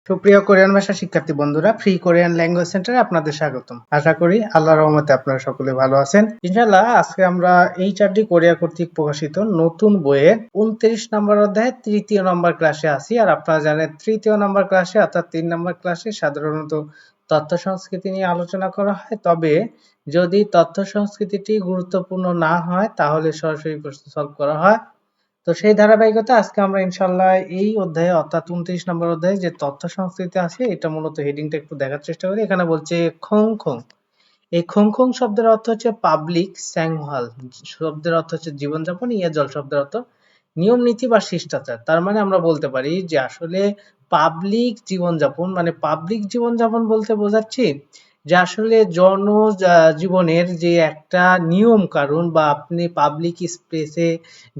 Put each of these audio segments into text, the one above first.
সুপ্রিয় কোরিয়ান ভাষা শিক্ষার্থী বন্ধুরা, ফ্রি কোরিয়ান ল্যাঙ্গুয়েজ সেন্টারে আপনাদের স্বাগতম। আশা করি আল্লাহর রহমতে আপনারা সকলে ভালো আছেন। ইনশাআল্লাহ আজকে আমরা এইচআরডি কোরিয়া কর্তৃক প্রকাশিত নতুন বইয়ের 29 নম্বর অধ্যায়ে তৃতীয় নম্বর ক্লাসে আছি। আর আপনারা জানেন তৃতীয় নম্বর ক্লাসে অর্থাৎ 3 নম্বর ক্লাসে সাধারণত তথ্য সংস্কৃতি নিয়ে আলোচনা করা হয়। তবে যদি তথ্য সংস্কৃতিটি গুরুত্বপূর্ণ না হয় তাহলে সরাসরি প্রশ্ন সলভ করা হয়। তো সেই ধারাবাহিকতা আজকে আমরা ইনশাল্লাহ এই অধ্যায়ে অর্থাৎ 29 নম্বর অধ্যায়ে যে তথ্য সংস্কৃতি আছে এটা মূলত হেডিংটা একটু দেখার চেষ্টা করি। এখানে বলছে খং খং। এই খং খং শব্দের অর্থ হচ্ছে পাবলিক, স্যাংহাল শব্দের অর্থ হচ্ছে জীবনযাপন, জল শব্দের অর্থ নিয়ম নীতি বা শিষ্টাচার। তার মানে আমরা বলতে পারি যে আসলে পাবলিক জীবনযাপন মানে পাবলিক জীবনযাপন বলতে বোঝাচ্ছি যে আসলে জীবনের যে একটা নিয়ম কানুন বা আপনি পাবলিক স্পেসে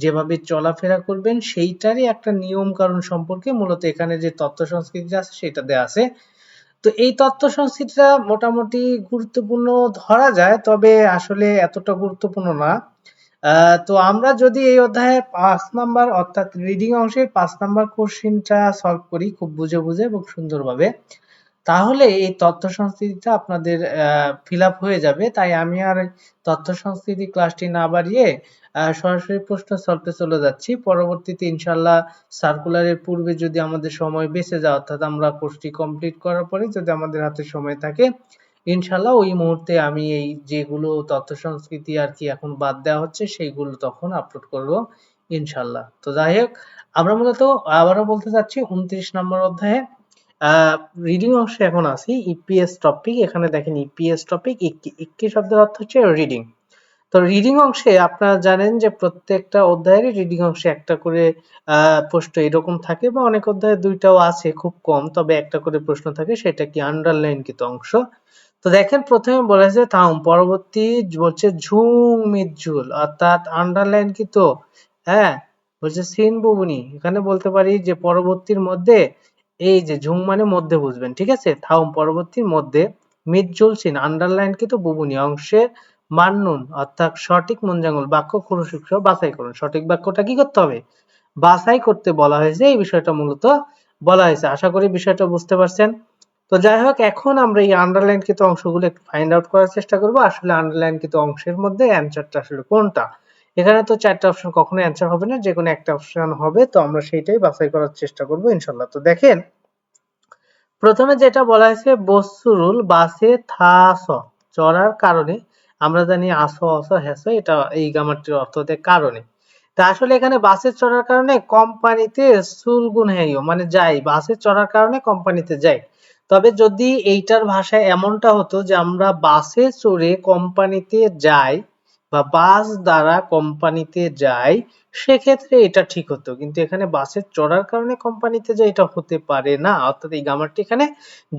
যেভাবে চলাফেরা করবেন সেইটারই একটা নিয়ম কানুন সম্পর্কে মূলত এখানে যে তথ্য সংস্কৃতি আছে সেটা দেয়া আছে। তো এই তথ্য সংস্কৃতিটা মোটামুটি গুরুত্বপূর্ণ ধরা যায়, তবে আসলে এতটা গুরুত্বপূর্ণ না। তো আমরা যদি এই অধ্যায়ে 5 নাম্বার অর্থাৎ রিডিং অংশের 5 নাম্বার কোশ্চেনটা সলভ করি খুব বুঝে বুঝে এবং সুন্দরভাবে, তাহলে এই তথ্য সংস্কৃতিটা আপনাদের ফিল আপ হয়ে যাবে। তাই আমি আর তথ্য সংস্কৃতি ক্লাসটি না বাড়িয়ে সরাসরি প্রশ্ন সলভে চলে যাচ্ছি। পরবর্তীতে ইনশাল্লাহ সার্কুলারের পূর্বে যদি আমাদের সময় বেঁচে যায় অর্থাৎ আমরা কোর্সটি কমপ্লিট করার পরে যদি আমাদের হাতে সময় থাকে ইনশাল্লাহ ওই মুহূর্তে আমি এই যেগুলো তথ্য সংস্কৃতি আর কি এখন বাদ দেওয়া হচ্ছে সেইগুলো তখন আপলোড করব ইনশাল্লাহ। তো যাই হোক, আমরা মূলত আবারও বলতে চাচ্ছি 29 নম্বর অধ্যায়ে রিডিং অংশে এখন আছি। ইপিএস টপিক, এখানে দেখেন ইপিএস টপিক ইক্কি শব্দের অর্থ হচ্ছে রিডিং। তো রিডিং অংশে আপনারা জানেন যে প্রত্যেকটা অধ্যায়েরই রিডিং অংশে একটা করে প্রশ্ন এরকম থাকে, বা অনেক অধ্যায়ে দুইটাও আছে খুব কম, তবে একটা করে প্রশ্ন থাকে, সেটা কি আন্ডারলাইনকৃত অংশ। তো দেখেন প্রথমে বলেছে থাউম, পরবর্তী বলছে ঝুম মিজুল অর্থাৎ আন্ডারলাইনকৃত। হ্যাঁ, বলছে সিন বুবুনি, এখানে বলতে পারি যে পরবর্তীর মধ্যে, এই যে ঝুম মানে মধ্যে বুঝবেন, ঠিক আছে। থাউম পরবর্তীর মধ্যে, মিজুল সিন আন্ডারলাইনকৃত বুবুনি অংশের মান্নুন অর্থাৎ সঠিক মুঞ্জাঙ্গল বাক্য খুরুসুক্ষ বাছাই করুন। সঠিক বাক্যটা কি করতে হবে? বাছাই করতে বলা হয়েছে। এই বিষয়টা মূলত বলা হয়েছে। আশা করি বিষয়টা বুঝতে পারছেন। তো যাই হোক, এখন আমরা এই আন্ডারলাইনকৃত অংশগুলো একটু ফাইন্ড আউট করার চেষ্টা করব আসলে আন্ডারলাইনকৃত অংশের মধ্যে অ্যানসারটা আসলে কোনটা। এখানে তো 4টা অপশন কখনো অ্যানসার হবে না, যে কোনো একটা অপশন হবে, তো আমরা সেইটাই বাছাই করার চেষ্টা করব ইনশাআল্লাহ। তো দেখেন প্রথমে যেটা বলা হয়েছে বস্তুরুল বাসে থাস চড়ার কারণে, আমরা জানি আস অস হ্যাস, এটা এই গ্রামারটির অর্থ হতে কারণে। তা আসলে এখানে বাসে চড়ার কারণে কোম্পানিতে সুলগুন হেইও মানে যাই, বাসে চড়ার কারণে কোম্পানিতে যাই। তবে যদি এইটার ভাষায় এমনটা হতো যে আমরা বাসে চড়ে কোম্পানিতে যাই বা বাস দ্বারা কোম্পানিতে যাই, সেক্ষেত্রে এটা ঠিক হতো। কিন্তু এখানে বাসে চড়ার কারণে কোম্পানিতে যায়, এটা হতে পারে না। অর্থাৎ এই গ্রামারটি এখানে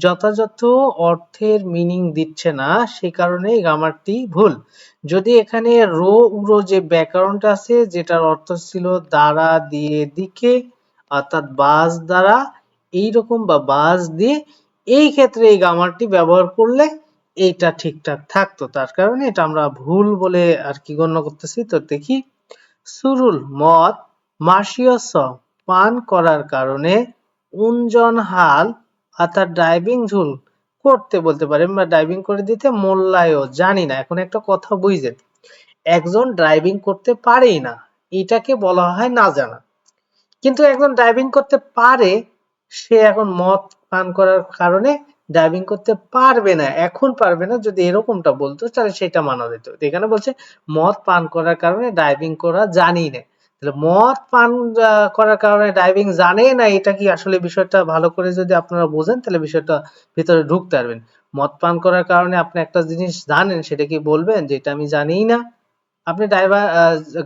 যথাযথ অর্থের মিনিং দিচ্ছে না, সে কারণে এই গ্রামারটি ভুল। যদি এখানে রো উড়ো যে ব্যাকরণটা আছে, যেটার অর্থ ছিল দ্বারা দিয়ে দিকে অর্থাৎ বাস দ্বারা এইরকম বা বাস দিয়ে, এই ক্ষেত্রে এই গ্রামারটি ব্যবহার করলে এইটা ঠিকঠাক থাকতো। তার কারণে এটা আমরা ভুল বলে আর কি গণ্য করতেছি। তো দেখি, সুরুল মদ মাসিয়স পান করার কারণে উনজন হাল অর্থাৎ ড্রাইভিং ঝুল করতে বলতে পারেন বা ড্রাইভিং করে দিতে মোল্লায়ও জানি না। এখন একটা কথা বুঝছেন, একজন ড্রাইভিং করতে পারেই না এটাকে বলা হয় না জানা। কিন্তু একজন ড্রাইভিং করতে পারে, সে এখন মদ পান করার কারণে ড্রাইভিং করতে পারবে না, এখন পারবে না, যদি এরকমটা বলতো তাহলে সেটা মানা যেত। এখানে বলছে মদ পান করার কারণে ড্রাইভিং করা জানি না। তাহলে মদ পান করার কারণে ড্রাইভিং জানে না, এটা কি আসলে বিষয়টা ভালো করে যদি আপনারা বোঝেন তাহলে বিষয়টা ভিতরে ঢুকতে পারবেন। মদ পান করার কারণে আপনি একটা জিনিস জানেন, সেটা কি বলবেন যে এটা আমি জানিই না? আপনি ড্রাইভার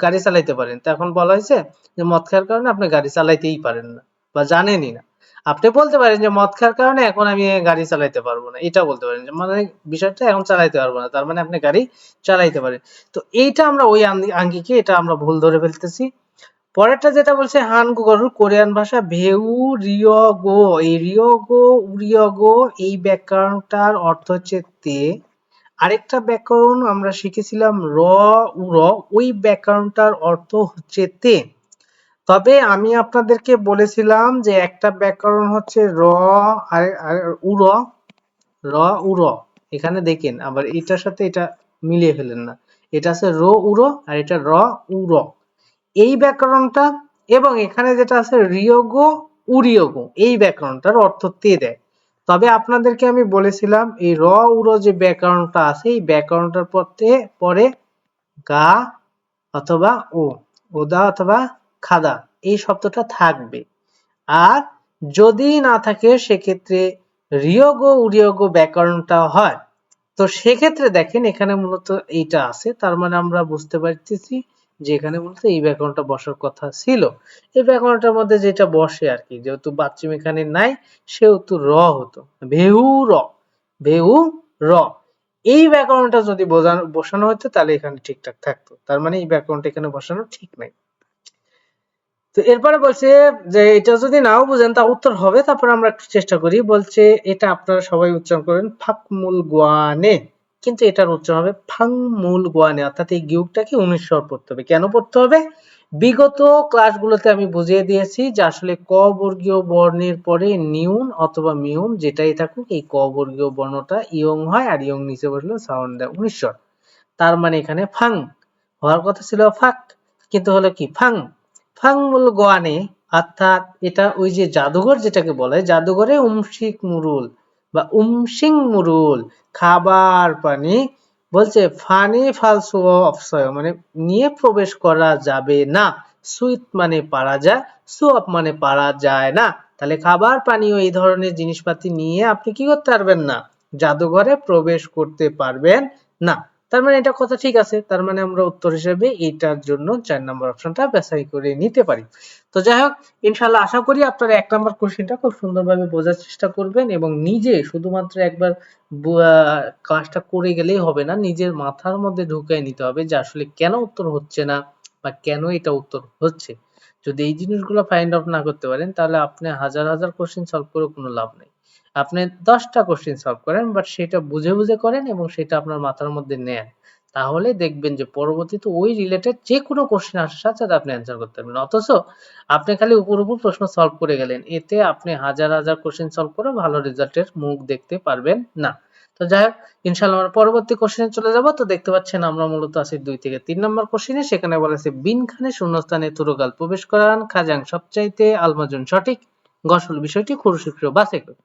গাড়ি চালাইতে পারেন, তো এখন বলা হয়েছে যে মদ খাওয়ার কারণে আপনি গাড়ি চালাইতেই পারেন না বা জানেনই না। আপনি বলতে পারেন যে মদ খাওয়ার কারণে এখন আমি গাড়ি চালাইতে পারবো না, এটা বলতে পারেন যে মানে বিষয়টা এখন চালাইতে পারবো না, তার মানে আপনি গাড়ি চালাইতে পারেন। তো এইটা আমরা ওই আঙ্গিকে এটা আমরা ভুল ধরে ফেলতেছি। পরেরটা যেটা বলছে হানগু গরুর কোরিয়ান ভাষা ভেউ রিয়গো, এই রিয়গো উরিয়গো এই ব্যাকরণটার অর্থ হচ্ছে তে। আরেকটা ব্যাকরণ আমরা শিখেছিলাম র উর, ওই ব্যাকরণটার অর্থ হচ্ছে তে। তবে আমি আপনাদেরকে বলেছিলাম যে একটা ব্যাকরণ হচ্ছে র আর উর, র উর। এখানে দেখেন আবার এটার সাথে এটা মিলিয়ে ফেলেন না, এটা আছে র উর আর এটা র উর, এই ব্যাকরণটা। এবং এখানে যেটা আছে রিয়োগো উরিয়োগো, এই ব্যাকরণটার অর্থ তে দেয়। তবে আপনাদেরকে আমি বলেছিলাম এই র উর যে ব্যাকরণটা আছে এই ব্যাকরণটার পরে গা অথবা ও, ওদা অথবা খাদা এই শব্দটা থাকবে। আর যদি না থাকে সেক্ষেত্রে রিয়োগো উরিয়োগো ব্যাকরণটা হয়। তো সেক্ষেত্রে দেখেন এখানে মূলত এইটা আছে, তার মানে আমরা বুঝতে পারতেছি যে এখানে মূলত এই ব্যাকরণটা বসার কথা ছিল। এই ব্যাকরণটার মধ্যে যেটা বসে আর কি, যেহেতু বাচ্চুম এখানে নাই সেহেতু র হতো, ভেউ র, ভেউ র। এই ব্যাকরণটা যদি বসানো হতো তাহলে এখানে ঠিকঠাক থাকতো, তার মানে এই ব্যাকরণটা এখানে বসানো ঠিক নাই। তো এরপরে বলছে যে এটা যদি নাও বুঝেন তা উত্তর হবে, তারপর আমরা একটু চেষ্টা করি। বলছে এটা আপনারা সবাই উচ্চারণ করেন ফাকমুল গোয়ানে, কিন্তু এটার উচ্চারণ হবে ফাংমুল গোয়ানে, অর্থাৎ এই গিউকটাকে 19 স্বর পড়তে হবে। কেন পড়তে হবে? বিগত ক্লাসগুলোতে আমি বুঝিয়ে দিয়েছি যে আসলে ক বর্গীয় বর্ণের পরে নিউন অথবা মিউন যেটাই থাকুক এই ক বর্গীয় বর্ণটা ইয়ং হয়, আর ইয়ং নিচে বসলে সাউন্ড দেয় 19 স্বর। তার মানে এখানে ফাং হওয়ার কথা ছিল ফাক, কিন্তু হলো কি ফাং। ফাংমুল গোয়ানে, অর্থাৎ এটা ওই যে জাদুঘর যেটাকে বলে, জাদুঘরে উমশিক মুরুল বা উমসিং মুরুল খাবার পানি, বলছে ফানি ফালসু অফসয় মানে নিয়ে প্রবেশ করা যাবে না, সুইট মানে পারা যায়, সুপ মানে পারা যায় না। তাহলে খাবার পানীয় এই ধরনের জিনিসপাতি নিয়ে আপনি কি করতে পারবেন না, জাদুঘরে প্রবেশ করতে পারবেন না। তার মানে এটা কথা ঠিক আছে, তার মানে আমরা উত্তর হিসেবে এইটার জন্য 4 নম্বর অপশনটা বাছাই করে নিতে পারি। তো যাই হোক, ইনশাআল্লাহ আশা করি আপনারা 1 নম্বর কোশ্চেনটা খুব সুন্দরভাবে বোঝার চেষ্টা করবেন এবং নিজে শুধুমাত্র একবার ক্লাসটা করে গেলেই হবে না, নিজের মাথার মধ্যে ঢুকিয়ে নিতে হবে যে আসলে কেন উত্তর হচ্ছে না বা কেন এটা উত্তর হচ্ছে। যদি এই জিনিসগুলো ফাইন্ড আউট না করতে পারেন তাহলে আপনি হাজার হাজার কোশ্চেন সলভ করে কোনো লাভ নেই। আপনি 10টা কোশ্চেন সলভ করেন বাট সেটা বুঝে বুঝে করেন এবং সেটা আপনার মাথার মধ্যে নেন, তাহলে দেখবেন যে পরবর্তীতে ওই রিলেটেড যে কোনো কোশ্চেন আসার সাথে সাথে আপনি অ্যান্সার করতে পারবেন। অথচ আপনি খালি উপর উপর প্রশ্ন সলভ করে গেলেন, এতে আপনি হাজার হাজার কোশ্চেন সলভ করে ভালো রেজাল্টের মুখ দেখতে পারবেন না। তো যাই হোক, ইনশাআল্লাহ আমরা পরবর্তী কোশ্চেনে চলে যাব। তো দেখতে পাচ্ছেন আমরা মূলত আছি 2 থেকে 3 নম্বর কোশ্চেনে। সেখানে বলা আছে বিন খানে শূন্যস্থানে তুরগাল প্রবেশ করান, খাজাং সবচাইতে আলমাজুন সঠিক, গসল বিষয়টি খুরশিক্র বাছাই করুন।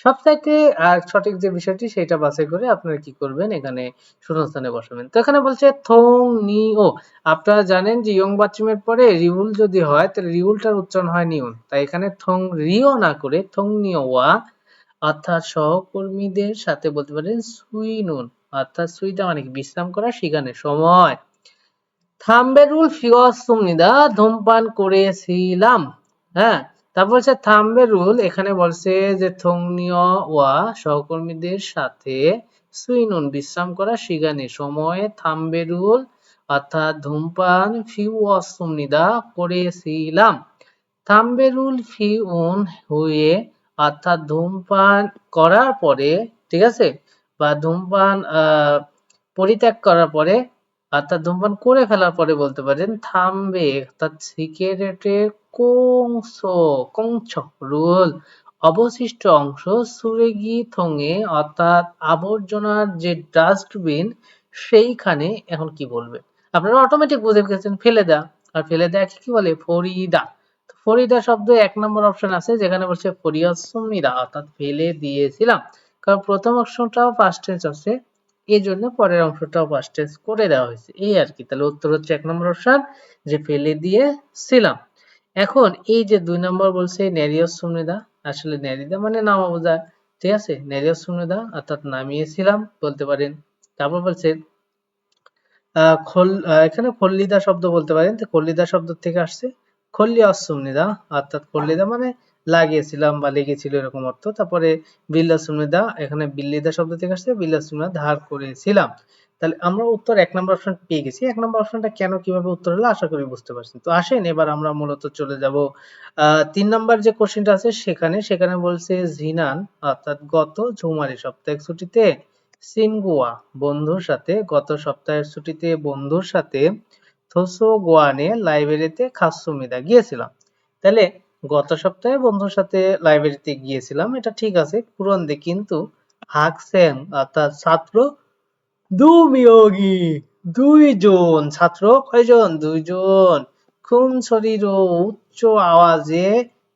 সবচাইতে আর সঠিক যে বিষয়টি সেটা বাছাই করে আপনারা কি করবেন, এখানে শূন্যস্থানে বসাবেন। তো এখানে বলছে থং নি ও, আপনারা জানেন যে ইয়ং বাথরুমের পরে রিউল যদি হয় তাহলে রিউলটার উচ্চারণ হয় নিউন, তাই এখানে থং রিও না করে থং নিও ওয়া, অর্থাৎ সহকর্মীদের সাথে বলতে পারেন সুই নুন, অর্থাৎ সুইটা মানে কি বিশ্রাম করা সেখানে সময়। থাম্বেরুল ফিওসুমিদা ধূমপান করেছিলাম। হ্যাঁ, তারপর হচ্ছে থাম্বেরুল এখানে বলছে যে থংনিয় ওয়া সহকর্মীদের সাথে সুইনুন বিশ্রাম করা সেখানে সময়ে থাম্বেরুল অর্থাৎ ধূমপান ফিওসুমিদা করেছিলাম। থাম্বেরুল ফিউন হুয়ে অর্থাৎ ধূমপান করার পরে, ঠিক আছে, বা ধূমপান পরিত্যাগ করার পরে অর্থাৎ ধূমপান করে ফেলার পরে বলতে পারেন থামবে, অর্থাৎ সিগারেটের কোংস কংছ রোল অবশিষ্ট অংশ সুরেগি থঙে অর্থাৎ আবর্জনার যে ডাস্টবিন সেইখানে, এখন কি বলবে আপনারা অটোমেটিক বুঝে গেছেন ফেলে দেয়া, আর ফেলে দেয়া কি বলে ফরিদা। ফরিদা শব্দ 1 নম্বর অপশন আছে যেখানে বলছে ফরিয়াসমিরা অর্থাৎ ফেলে দিয়েছিলাম, কারণ প্রথম অপশনটাও ফার্স্ট টেন্স আছে এই জন্য পরের অংশটাও ফার্স্ট টেন্স করে দেওয়া হয়েছে এই আর কি। তাহলে উত্তর হচ্ছে 1 নম্বর অপশন যে ফেলে দিয়েছিলাম। এখন এই যে 2 নম্বর বলছে নেরিয়স সুমিদা, আসলে নেরিদা মানে নামা বোঝায়, ঠিক আছে, নেরিয়স সুমিদা অর্থাৎ নামিয়েছিলাম বলতে পারেন। তারপর বলছে এখানে খল্লিদা শব্দ বলতে পারেন, তো খল্লিদা শব্দ থেকে আসছে খল্লি অসুমিদা অর্থাৎ খল্লিদা মানে লাগিয়েছিলাম বা লেগেছিল এরকম অর্থ। তারপরে বিল্লা সুমিদা এখানে বিল্লিদা শব্দ থেকে আসছে, বিল্লা সুমিদা ধার করেছিলাম। তাহলে আমরা উত্তর 1 নম্বর অপশন পেয়ে গেছি। 1 নম্বর অপশনটা কেন কিভাবে উত্তর হলো আশা করি বুঝতে পারছেন। তো আসেন এবার আমরা মূলত চলে যাব 3 নম্বর যে কোশ্চেনটা আছে সেখানে। সেখানে বলছে জিনান অর্থাৎ গত ঝুমারি সপ্তাহের ছুটিতে সিনগুয়া বন্ধুর সাথে, গত সপ্তাহের ছুটিতে বন্ধুর সাথে থোসো গোয়ানে লাইব্রেরিতে খাসুমিদা গিয়েছিলাম। তাহলে গত সপ্তাহে বন্ধুর সাথে লাইব্রেরিতে গিয়েছিলাম, এটা ঠিক আছে পুরন্দে, কিন্তু হাকসেন অর্থাৎ ছাত্র দুমিয়োগি দুইজন ছাত্র, কয়জন? দুইজন। খুনছড়িরো উচ্চ আওয়াজে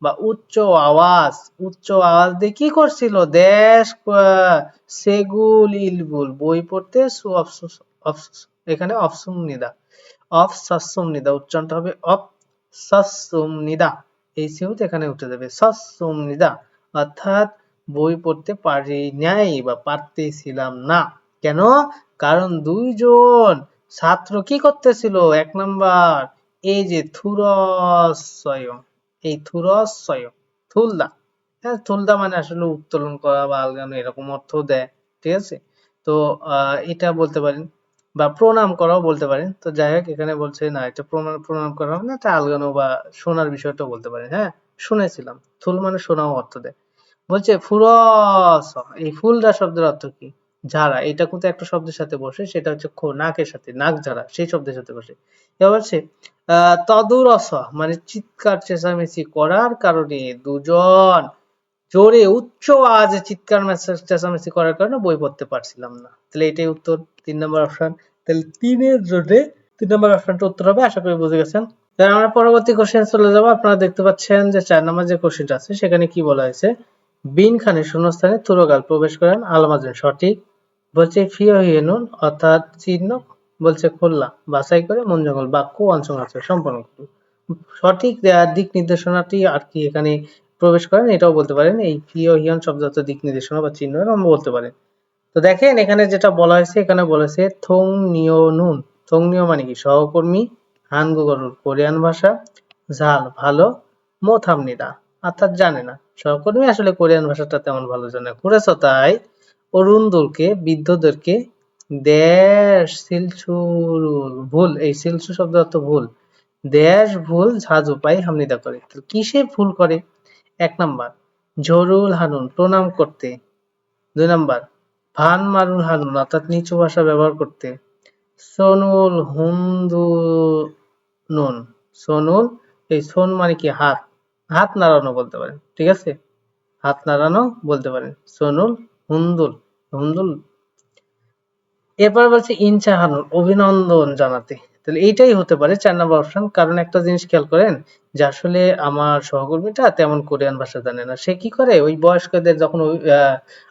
বা উচ্চ আওয়াজ দিয়ে কি করছিল? দেশ সেগুল ইলগুল বই পড়তে এখানে অফসুম নিদা, অফসাসুম নিদা উচ্চারণটা হবে অফসাসুম নিদা, এই সিউত এখানে উঠে যাবে সাসুম নিদা, অর্থাৎ বই পড়তে পারি নাই বা পারতেছিলাম না। কেন? কারণ দুইজন ছাত্র কি করতেছিল? 1 নাম্বার, এই যে থুরস্বয়, এই থুরস্বয় থুলদা, হ্যাঁ থুলদা মানে আসলে উত্তোলন করা বা আলগানো এরকম অর্থ দেয়, ঠিক আছে? তো এটা বলতে পারেন বা প্রণাম করাও বলতে পারেন। তো যাই হোক এখানে বলছে না, এটা প্রণাম করা হবে না, এটা আলগানো বা শোনার বিষয়টা বলতে পারেন। হ্যাঁ শুনেছিলাম, থুল মানে শোনাও অর্থ দেয়। বলছে ফুরস, এই ফুলদা শব্দের অর্থ কি? ঝাড়া, এটা কিন্তু একটা শব্দের সাথে বসে, সেটা হচ্ছে নাকের সাথে, নাক ঝাড়া, সেই শব্দের সাথে বসে। এবার বলছে তদুরস মানে চিৎকার চেঁচামেচি করার কারণে, দুজন জোরে উচ্চ আওয়াজে চিৎকার চেঁচামেচি করার কারণে বই পড়তে পারছিলাম না। তাহলে এটাই উত্তর, 3 নম্বর অপশন। তাহলে 3-এর জন্য 3 নম্বর অপশনটা উত্তর হবে। আশা করি বুঝে গেছেন। তাহলে আমরা পরবর্তী কোশ্চেন চলে যাব। আপনারা দেখতে পাচ্ছেন যে 4 নম্বর যে কোশ্চেনটা আছে সেখানে কি বলা হয়েছে? বিন খানের শূন্যস্থানে তুরগাল প্রবেশ করেন আলমাজেন, সঠিক। বলছে ফিওহিনুন অর্থাৎ চিহ্ন, বলছে খুলনা বাছাই করে মন জঙ্গল বাক্য অঞ্চল আছে সম্পন্ন করুন। সঠিক দিক নির্দেশনাটি আর কি এখানে প্রবেশ করেন, এটাও বলতে পারেন। এই ফিওহিয়ন শব্দ অর্থ দিক নির্দেশনা বা চিহ্ন আমরা বলতে পারেন। তো দেখেন এখানে যেটা বলা হয়েছে, এখানে বলেছে থং নিও নুন, থং নিও মানে কি? সহকর্মী, হানগু গরুর কোরিয়ান ভাষা, ঝাল ভালো, মো থামনিদা অর্থাৎ জানে না। সহকর্মী আসলে কোরিয়ান ভাষাটা তেমন ভালো জানে, করেছো তাই অরুণদুলকে বৃদ্ধদেরকে দেশ সিলসুরুল ভুল, এই সিলসু শব্দ অর্থ ভুল, দেশ ভুল ঝাঁঝু পাই হামনিদা করে। কিসে ভুল করে? 1 নাম্বার জরুল হানুন প্রণাম করতে, 2 নাম্বার ভান মারুল হানুন অর্থাৎ নিচু ভাষা ব্যবহার করতে, সোনুল হুন্দু নুন, সোনুল, এই সোন মানে কি? হাত, হাত নাড়ানো বলতে পারেন, ঠিক আছে? হাত নাড়ানো বলতে পারেন। সোনুল হুন্দুল, হুন্দুল। এরপর বলছে ইনচা হানুন অভিনন্দন জানাতে। তাহলে এইটাই হতে পারে 4 নম্বর অপশন। কারণ একটা জিনিস খেয়াল করেন যে আসলে আমার সহকর্মীটা তেমন কোরিয়ান ভাষা জানে না। সে কি করে? ওই বয়স্কদের যখন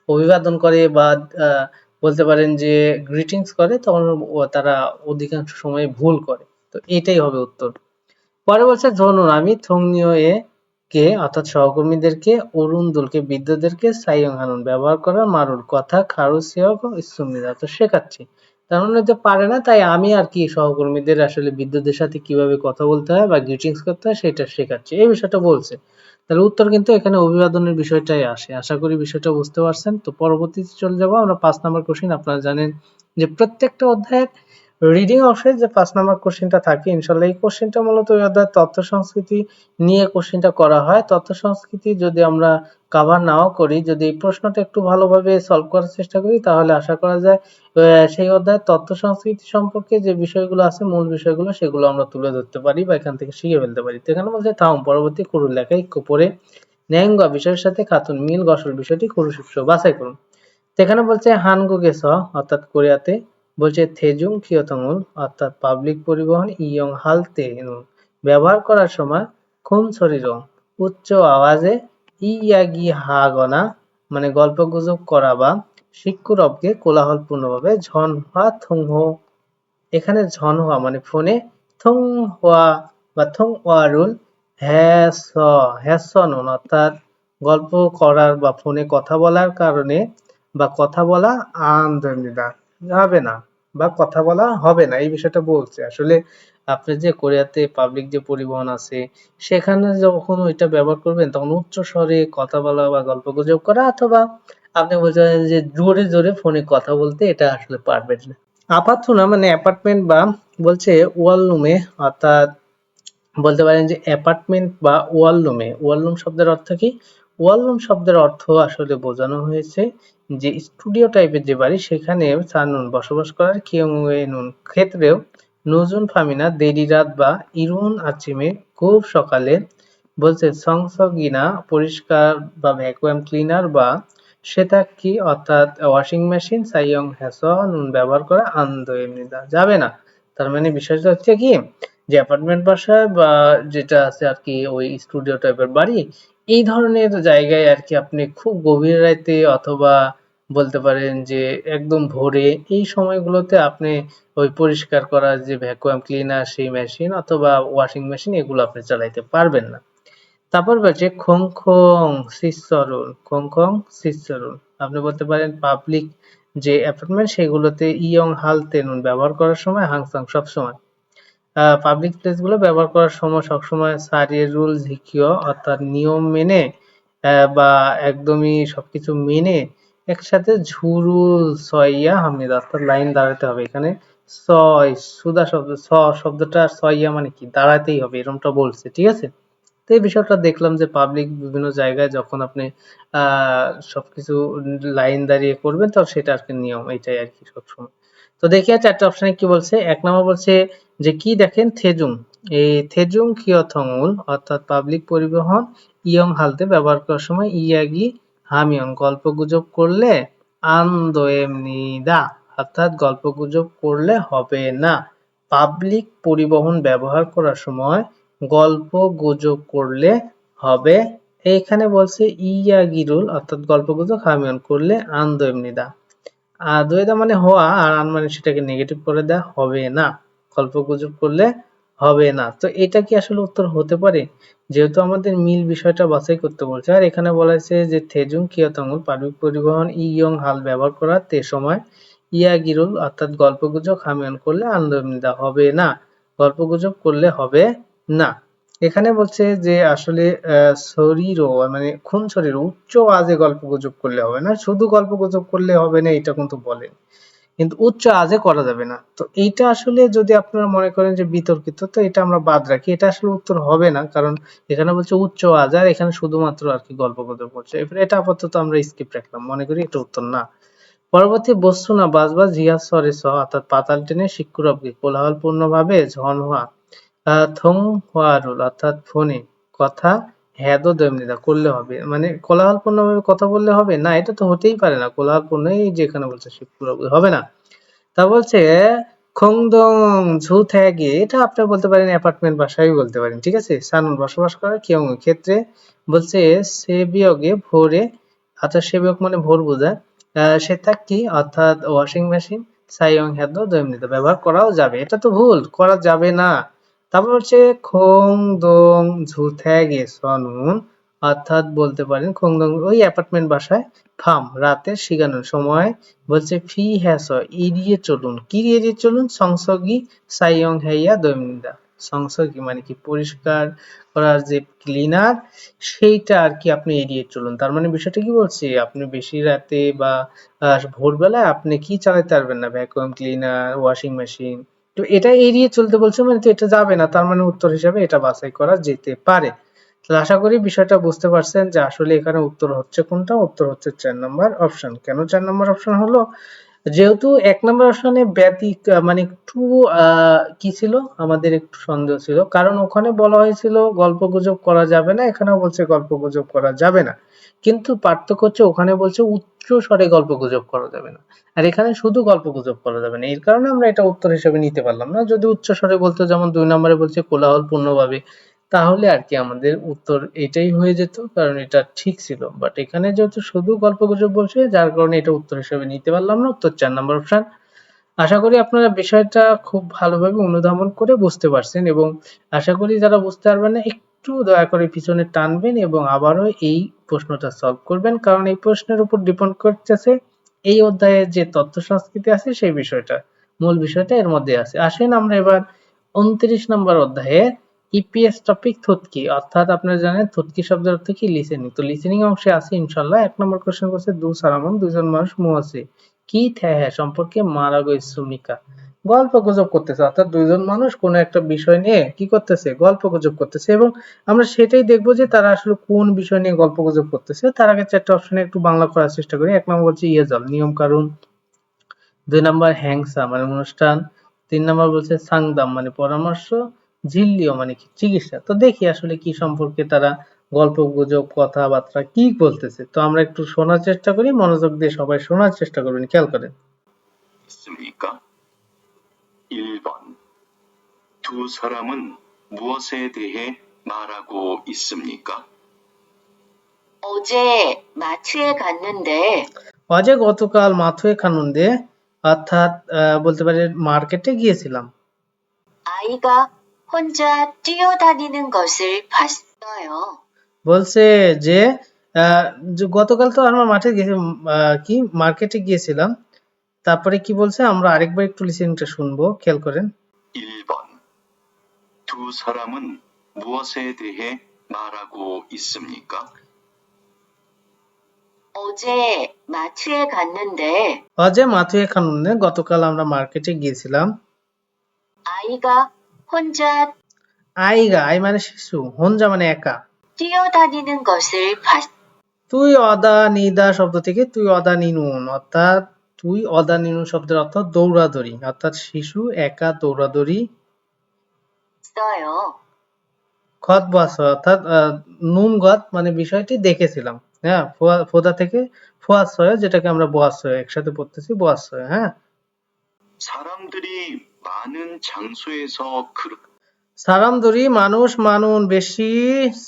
অভিবাদন করে বা বলতে পারেন যে গ্রিটিংস করে, তখন তারা অধিকাংশ সময় ভুল করে। তো এটাই হবে উত্তর। পরে বলছে ধরুন আমি থংনিও এ কে অর্থাৎ সহকর্মীদেরকে, অরুণদুলকে বৃদ্ধদেরকে, সাইয়ং হানুন ব্যবহার করা, মারুর কথা, খারুসিয়ক ইসুমিদা তো শেখাচ্ছি। তার মানে তো পারে না, তাই আমি আর কি সহকর্মীদের আসলে বৃদ্ধদের সাথে কিভাবে কথা বলতে হয় বা গ্রিটিংস করতে হয় সেটা শেখাচ্ছি, এই বিষয়টা বলছে। তাহলে উত্তর কিন্তু এখানে অভিবাদনের বিষয়টাই আসে। আশা করি বিষয়টা বুঝতে পারছেন। তো পরবর্তীতে চলে যাব আমরা 5 নাম্বার কোশ্চেন। আপনারা জানেন যে প্রত্যেকটা অধ্যায়ের রিডিং অংশে যে 5 নাম্বার কোশ্চেনটা থাকে, ইনশাল্লাহ এই কোশ্চেনটা মূলত ওই অধ্যায়ের তথ্য সংস্কৃতি নিয়ে কোশ্চেনটা করা হয়। তথ্য সংস্কৃতি যদি আমরা কাভার নাও করি, যদি এই প্রশ্নটা একটু ভালোভাবে সলভ করার চেষ্টা করি, তাহলে আশা করা যায় সেই অধ্যায়ের তথ্য সংস্কৃতি সম্পর্কে যে বিষয়গুলো আছে, মূল বিষয়গুলো, সেগুলো আমরা তুলে ধরতে পারি বা এখান থেকে শিখে ফেলতে পারি। তো এখানে বলছে থাম পরবর্তী কুরুল লেখায় পরে ন্যাঙ্গা বিষয়ের সাথে খাতুন মিল গসল বিষয়টি কুরুশিষ্য বাছাই করুন। তো এখানে বলছে হানগু গেস অর্থাৎ কোরিয়াতে, বলছে থেজুং খিয়তমুল অর্থাৎ পাবলিক পরিবহন, ইয়ং হালতে ব্যবহার করার সময় খুম শরীর উচ্চ আওয়াজে, ইয়াগি হাগনা মানে গল্প গুজব করা বা শিক্ষুরবকে কোলাহলপূর্ণভাবে ঝনহা থুংহো, এখানে ঝনহা মানে ফোনে, থুংহোয়া বা থুংওয়ারুল হ্যাসন অর্থাৎ গল্প করার বা ফোনে কথা বলার কারণে বা কথা বলা আন্দোলিদা হবে না বা কথা বলা হবে না, এই বিষয়টা বলছে। আসলে আপনি যে কোরিয়াতে পাবলিক যে পরিবহন আছে সেখানে যখন ওইটা ব্যবহার করবেন, তখন উচ্চ স্বরে কথা বলা বা গল্প গুজব করা, অথবা আপনি বলছেন যে জোরে জোরে ফোনে কথা বলতে, এটা আসলে পারবেন না। আপাতনা মানে অ্যাপার্টমেন্ট বা বলছে ওয়ালরুমে অর্থাৎ বলতে পারেন যে অ্যাপার্টমেন্ট বা ওয়ালরুমে। ওয়ালরুম শব্দের অর্থ কি? ওয়ালরুম শব্দের অর্থ আসলে বোঝানো হয়েছে যে স্টুডিও টাইপের যে বাড়ি, সেখানে সানুন বসবাস করার কিয়ংওয়ে নুন ক্ষেত্রেও নজুন ফামিনা দেরি রাত বা ইরুন আচিমে খুব সকালে বলছে সংসগিনা পরিষ্কার বা ভ্যাকুয়াম ক্লিনার বা সেতাকি অর্থাৎ ওয়াশিং মেশিন সাইয়ং হ্যাস নুন ব্যবহার করা আন্দো এমনিদা যাবে না। তার মানে বিষয়টা হচ্ছে কি যে অ্যাপার্টমেন্ট বাসা বা যেটা আছে আর কি ওই স্টুডিও টাইপের বাড়ি এই ধরনের জায়গায় আর কি আপনি খুব গভীর রাতে অথবা বলতে পারেন যে একদম ভোরে এই সময়গুলোতে আপনি ওই পরিষ্কার করার যে ভ্যাকুয়াম ক্লিনার সেই মেশিন অথবা ওয়াশিং মেশিন এগুলো আপনি চালাইতে পারবেন না। তারপর বলছে খোং খোং সিসরুল আপনি বলতে পারেন পাবলিক যে অ্যাপার্টমেন্ট সেগুলোতে ইয়ং হাল তেনুন ব্যবহার করার সময় হাংসাং সবসময় পাবলিক প্লেসগুলো ব্যবহার করার সময় সবসময় সারিয়ে রুল ঝিকিও অর্থাৎ নিয়ম মেনে বা একদমই সবকিছু মেনে একসাথে ঝুরুল সইয়া হামিদ অর্থাৎ লাইন দাঁড়াতে হবে এখানে সয় সুদা শব্দ শব্দটা সইয়া মানে কি দাঁড়াতেই হবে এরকমটা বলছে ঠিক আছে। তো এই বিষয়টা দেখলাম যে পাবলিক বিভিন্ন জায়গায় যখন আপনি সবকিছু লাইন দাঁড়িয়ে করবেন তো সেটা আর কি নিয়ম এটাই আর কি সবসময়। তো দেখি আর চারটে অপশনে কি বলছে। এক নম্বর বলছে যে কি দেখেন থেজুং এই থেজুং খিয়থংউল অর্থাৎ পাবলিক পরিবহন ইয়ং হালতে ব্যবহার করার সময় ইয়াগি হামিয়ং গল্পগুজব করলে আনদোয়েমনিদা অর্থাৎ গল্পগুজব করলে হবে না। পাবলিক পরিবহন ব্যবহার করার সময় গল্প গুজব করলে হবে। এইখানে বলছে ইয়াগিরুল অর্থাৎ গল্পগুজব হামিয়ন করলে আনদোয়েমনিদা দোয়েদা মানে হওয়া আর আন মানে সেটাকে নেগেটিভ করে দেওয়া হবে না গল্পগুজব করলে হবে না। তো এটা কি আসলে উত্তর হতে পারে যেহেতু আমাদের মিল বিষয়টা বাছাই করতে বলছে আর এখানে বলা হয়েছে যে থেজুং কিয়তঙ্গুল পাবলিক পরিবহন ইয়ং হাল ব্যবহার করা তে সময় ইয়াগিরুল অর্থাৎ গল্পগুজব হামিয়ন করলে আনন্দমিদা হবে না গল্পগুজব করলে হবে না। এখানে বলছে যে আসলে শরীরও মানে খুন শরীর উচ্চ আওয়াজে গল্পগুজব করলে হবে না শুধু গল্পগুজব করলে হবে না এটা কিন্তু বলেন কিন্তু উচ্চ আওয়াজে করা যাবে না। তো এইটা আসলে যদি আপনারা মনে করেন যে বিতর্কিত তো এটা আমরা বাদ রাখি এটা আসলে উত্তর হবে না কারণ এখানে বলছে উচ্চ আওয়াজ আর এখানে শুধুমাত্র আর কি গল্পগুজব করছে এটা আপাতত আমরা স্কিপ রাখলাম মনে করি এটা উত্তর না। পরবর্তী বস্তু না বাজবা জিয়া সরে স অর্থাৎ পাতাল টেনে শিক্ষুরবকে কোলাহলপূর্ণ ভাবে ঝন হওয়া থং হোয়ারুল অর্থাৎ ফোনে কথা হ্যাদো দৈমনিদা করলে হবে মানে কোলাহলপূর্ণ ভাবে কথা বললে হবে না এটা তো হতেই পারে না কোলাহলপূর্ণ এই যেখানে বলছে শিক্ষুরবকে হবে না। তা বলছে খংদং ঝু থ্যাগে এটা আপনি বলতে পারেন অ্যাপার্টমেন্ট বাসায় বলতে পারেন ঠিক আছে সানুন বসবাস করা কিয়ং ক্ষেত্রে বলছে সেবিয়গে ভোরে অর্থাৎ সেবিয়ক মানে ভোর বোঝায় সেটা কি অর্থাৎ ওয়াশিং মেশিন সাইয়ং হ্যাদ দৈমনিত ব্যবহার করাও যাবে এটা তো ভুল করা যাবে না। তারপর হচ্ছে খং দং ঝু থ্যাগে সনুন অর্থাৎ বলতে পারেন খং দং ওই অ্যাপার্টমেন্ট বাসায় ফার্ম রাতে শিখানোর সময় বলছে ফি হ্যাস এড়িয়ে চলুন কি এড়িয়ে চলুন সংসগী সাইয়ং হেইয়া দৈমনিদা সংসগী মানে কি পরিষ্কার করার যে ক্লিনার সেইটা আর কি আপনি এড়িয়ে চলুন তার মানে বিষয়টা কি বলছি আপনি বেশি রাতে বা ভোরবেলায় আপনি কি চালাতে পারবেন না ভ্যাকুয়াম ক্লিনার ওয়াশিং মেশিন তো এটা এড়িয়ে চলতে বলছে মানে তো এটা যাবে না তার মানে উত্তর হিসাবে এটা বাছাই করা যেতে পারে। তো আশা করি বিষয়টা বুঝতে পারছেন যে আসলে এখানে উত্তর হচ্ছে কোনটা উত্তর হচ্ছে 4 নম্বর অপশন। কেন 4 নম্বর অপশন হলো যেহেতু 1 নম্বর অপশনে ব্যতিক মানে একটু কি ছিল আমাদের একটু সন্দেহ ছিল কারণ ওখানে বলা হয়েছিল গল্পগুজব করা যাবে না এখানেও বলছে গল্পগুজব করা যাবে না কিন্তু পার্থক্য হচ্ছে ওখানে বলছে উচ্চ স্বরে গল্পগুজব করা যাবে না আর এখানে শুধু গল্পগুজব করা যাবে না এর কারণে আমরা এটা উত্তর হিসেবে নিতে পারলাম না যদি উচ্চ স্বরে বলতো যেমন 2 নম্বরে বলছে কোলাহলপূর্ণভাবে তাহলে আর কি আমাদের উত্তর এটাই হয়ে যেত কারণ এটা ঠিক ছিল বাট এখানে যেহেতু শুধু গল্পগুজব বলছে যার কারণে এটা উত্তর হিসেবে নিতে পারলাম না উত্তর 4 নম্বর অপশন। আশা করি আপনারা বিষয়টা খুব ভালোভাবে অনুধাবন করে বুঝতে পারছেন এবং আশা করি যারা বুঝতে পারবেন না একটু দয়া করে পিছনে টানবেন এবং আবারও এই প্রশ্নটা সলভ করবেন কারণ এই প্রশ্নের উপর ডিপেন্ড করতেছে এই অধ্যায়ে যে তথ্য সংস্কৃতি আছে সেই বিষয়টা মূল বিষয়টা এর মধ্যে আছে। আসেন আমরা এবার 29 নম্বর অধ্যায়ে ইপিএস টপিক থুতকি অর্থাৎ আপনারা জানেন থুতকি শব্দের অর্থ কি লিসেনিং তো লিসেনিং অংশে আছে ইনশাআল্লাহ। 1 নম্বর কোশ্চেন করছে দু সালামন দুজন মানুষ মুয়াসি কি থ্যাহ্যা সম্পর্কে মারা গৈসুমিকা গল্পগুজব করতেছে অর্থাৎ দুইজন মানুষ কোন একটা বিষয় নিয়ে কি করতেছে গল্পগুজব করতেছে এবং আমরা সেটাই দেখবো যে তারা আসলে কোন বিষয় নিয়ে গল্পগুজব করতেছে। তার আগে চারটা অপশনে একটু বাংলা করার চেষ্টা করি। 1 নম্বর বলছে ইয়েজল নিয়ম কানুন, 2 নম্বর হ্যাংসা মানে অনুষ্ঠান, 3 নাম্বার বলছে সাংদাম মানে পরামর্শ, জিল্লিও মানে কি চিকিৎসা। তো দেখি আসলে কি সম্পর্কে তারা গল্প গুজব কথাবার্তা কি বলতেছে। তো আমরা একটু শোনার চেষ্টা করি, মনোযোগ দিয়ে সবাই শোনার চেষ্টা করবেন, খেয়াল করেন। 있습니까? 1번. 두 사람은 무엇에 대해 말하고 있습니까? 어제 마트에 갔는데 অজে গতকাল মাথুয়ে খানুন্দে অর্থাৎ বলতে পারে মার্কেটে গিয়েছিলাম। 아이가 혼자 뛰어다니는 것을 봤어요. বলছে যে গতকাল তো আমরা মাঠে গিয়ে কি মার্কেটে গিয়েছিলাম। তারপরে কি বলছে আমরা আরেকবার একটু লিসেনিংটা শুনবো, খেয়াল করেন। 1번. 두 사람은 무엇에 대해 말하고 있습니까? 어제 마트에 갔는데 অজে মাথুয়ে খানুন্দে গতকাল আমরা মার্কেটে গিয়েছিলাম। 아이가 혼자 আইগা আই মানে শিশু, হনজা মানে একা। 뛰어다니는 것을 봤. তুই অদা নিদা শব্দ থেকে তুই অদা নিনুন অর্থাৎ তুই অদা নিনুন শব্দের অর্থ দৌড়াদৌড়ি, অর্থাৎ শিশু একা দৌড়াদৌড়ি। 어요. খত বাস অর্থাৎ নুন গত মানে বিষয়টি দেখেছিলাম। হ্যাঁ, ফোদা থেকে ফুয়াশয় যেটাকে আমরা বোয়াশয় একসাথে পড়তেছি বোয়াশয়। হ্যাঁ, 사람들이 많은 장소에서 সারামদুরি মানুষ মানুন বেশি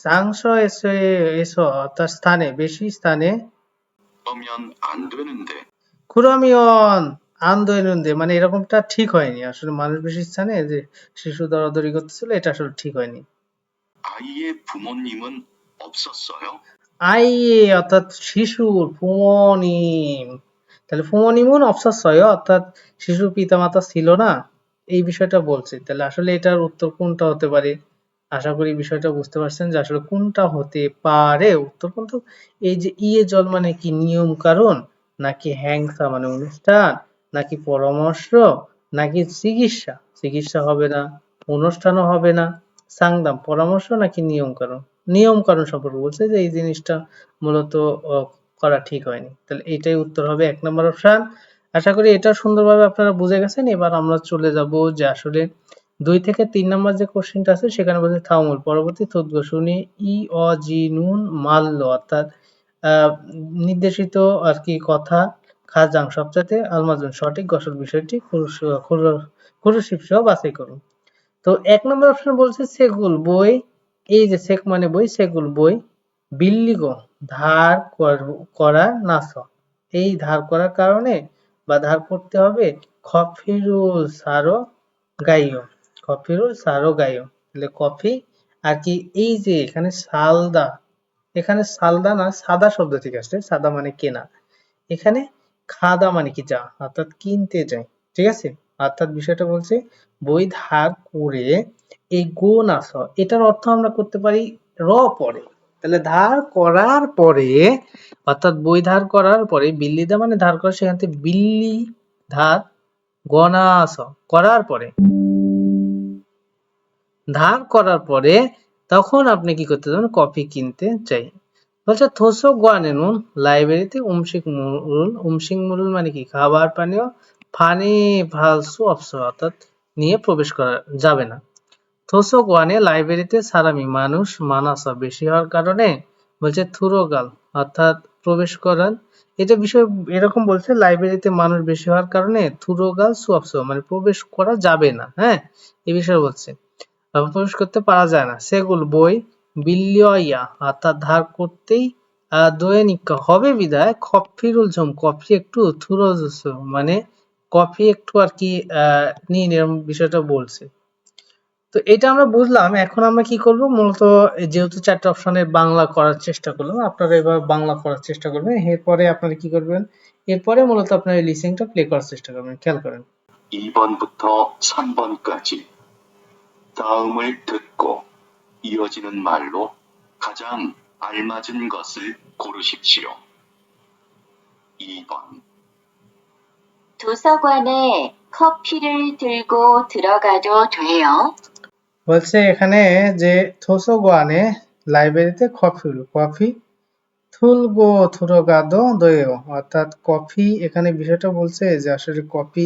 সাংস এসে এসো অর্থাৎ স্থানে বেশি স্থানে 그러면 안 되는데 খুরামিয়ন আন্দোলনদে মানে এরকমটা ঠিক হয়নি। আসলে মানুষ বেশি স্থানে যে শিশু দৌড়াদৌড়ি করতেছিল এটা আসলে ঠিক হয়নি। 아이의 부모님은 없었어요? আইয়ে অর্থাৎ শিশুর ফুমনিম, তাহলে ফুমনিমুন অবসসয় অর্থাৎ শিশুর পিতামাতা ছিল না, এই বিষয়টা বলছে। তাহলে আসলে এটার উত্তর কোনটা হতে পারে? আশা করি বিষয়টা বুঝতে পারছেন যে আসলে কোনটা হতে পারে। উত্তর কিন্তু এই যে ইয়ে জল মানে কি নিয়ম কারণ, নাকি হ্যাংসা মানে অনুষ্ঠান, নাকি পরামর্শ, নাকি চিকিৎসা। চিকিৎসা হবে না, অনুষ্ঠানও হবে না। সাংদাম পরামর্শ নাকি নিয়ম কারণ, নিয়ম কারণ সম্পর্কে বলছে যে এই জিনিসটা মূলত করা ঠিক হয়নি। তাহলে এটাই উত্তর হবে 1 নম্বর অপশন। আশা করি এটা সুন্দরভাবে আপনারা বুঝে গেছেন। এবার আমরা চলে যাব যে আসলে 2 থেকে 3 নম্বর যে কোশ্চেনটা আছে সেখানে বলছে থাউমুল পরবর্তী তদ্গসুনি ই অ জি নুন মাল্য অর্থাৎ নির্দেশিত আর কি কথা খাজাং সবচেয়ে আলমাজুন সঠিক গসল বিষয়টি খুরুশিব সহ বাছাই করুন। তো 1 নম্বর অপশন বলছে সেগুল বই, এই যে সেক মানে বই, সেগুল বই বিল্লিগো ধার করা নাস, এই ধার করার কারণে বা ধার করতে হবে খফিরুল সারো গাইও, খফিরুল সারো গাইও। তাহলে কফি আর কি এই যে এখানে সালদা, এখানে সালদা না সাদা শব্দ থেকে আসছে, সাদা মানে কেনা, এখানে খাদা মানে কি যা অর্থাৎ কিনতে যাই। ঠিক আছে, অর্থাৎ বিষয়টা বলছে বই ধার করে এই গো নাস, এটার অর্থ আমরা করতে পারি র পরে। তাহলে ধার করার পরে অর্থাৎ বই ধার করার পরে বিল্লিদা মানে ধার করা, সেখান থেকে বিল্লি ধার গনাস করার পরে, ধার করার পরে তখন আপনি কি করতে যাবেন কফি কিনতে চাই। বলছে থোসো গোয়ানেনুন লাইব্রেরিতে উমসিং মুরুল মানে কি খাবার পানীয়, ফানি ভালসু অপসর অর্থাৎ নিয়ে প্রবেশ করা যাবে না। থোসো গোয়ানে লাইব্রেরিতে সারামি মানুষ মানাসা বেশি হওয়ার কারণে বলছে থুরোগাল অর্থাৎ প্রবেশ করার, এটা বিষয় এরকম বলছে লাইব্রেরিতে মানুষ বেশি হওয়ার কারণে থুরোগাল সুয়াপসো মানে প্রবেশ করা যাবে না। হ্যাঁ, এই বিষয়ে বলছে প্রবেশ করতে পারা যায় না। সেগুল বই বিল্লিয়া অর্থাৎ ধার করতেই দৈনিক হবে বিদায় কফিরুল ঝুম কফি একটু থুরোজস মানে কফি একটু আর কি নিয়ে এরকম বিষয়টা বলছে। তো এটা আমরা বুঝলাম। এখন আমরা কি করব, মূলত যেহেতু 4টা অপশনের বাংলা করার চেষ্টা করলাম, আপনারা এবার বাংলা করার চেষ্টা করবেন। এরপরে আপনারা কি করবেন, এরপরে মূলত আপনারা লিসেনিংটা প্লে করার চেষ্টা করবেন, খেয়াল করেন। 2번부터 3번까지 다음을 듣고 이어지는 말로 가장 알맞은 것을 고르십시오. 2번. 도서관에 커피를 들고 들어가도 돼요? বলছে এখানে যে থোসোগোয়ানে লাইব্রেরিতে কফি থুলগো থুরোগাদো দোয়েও অর্থাৎ কফি, এখানে বিষয়টা বলছে যে আসলে কফি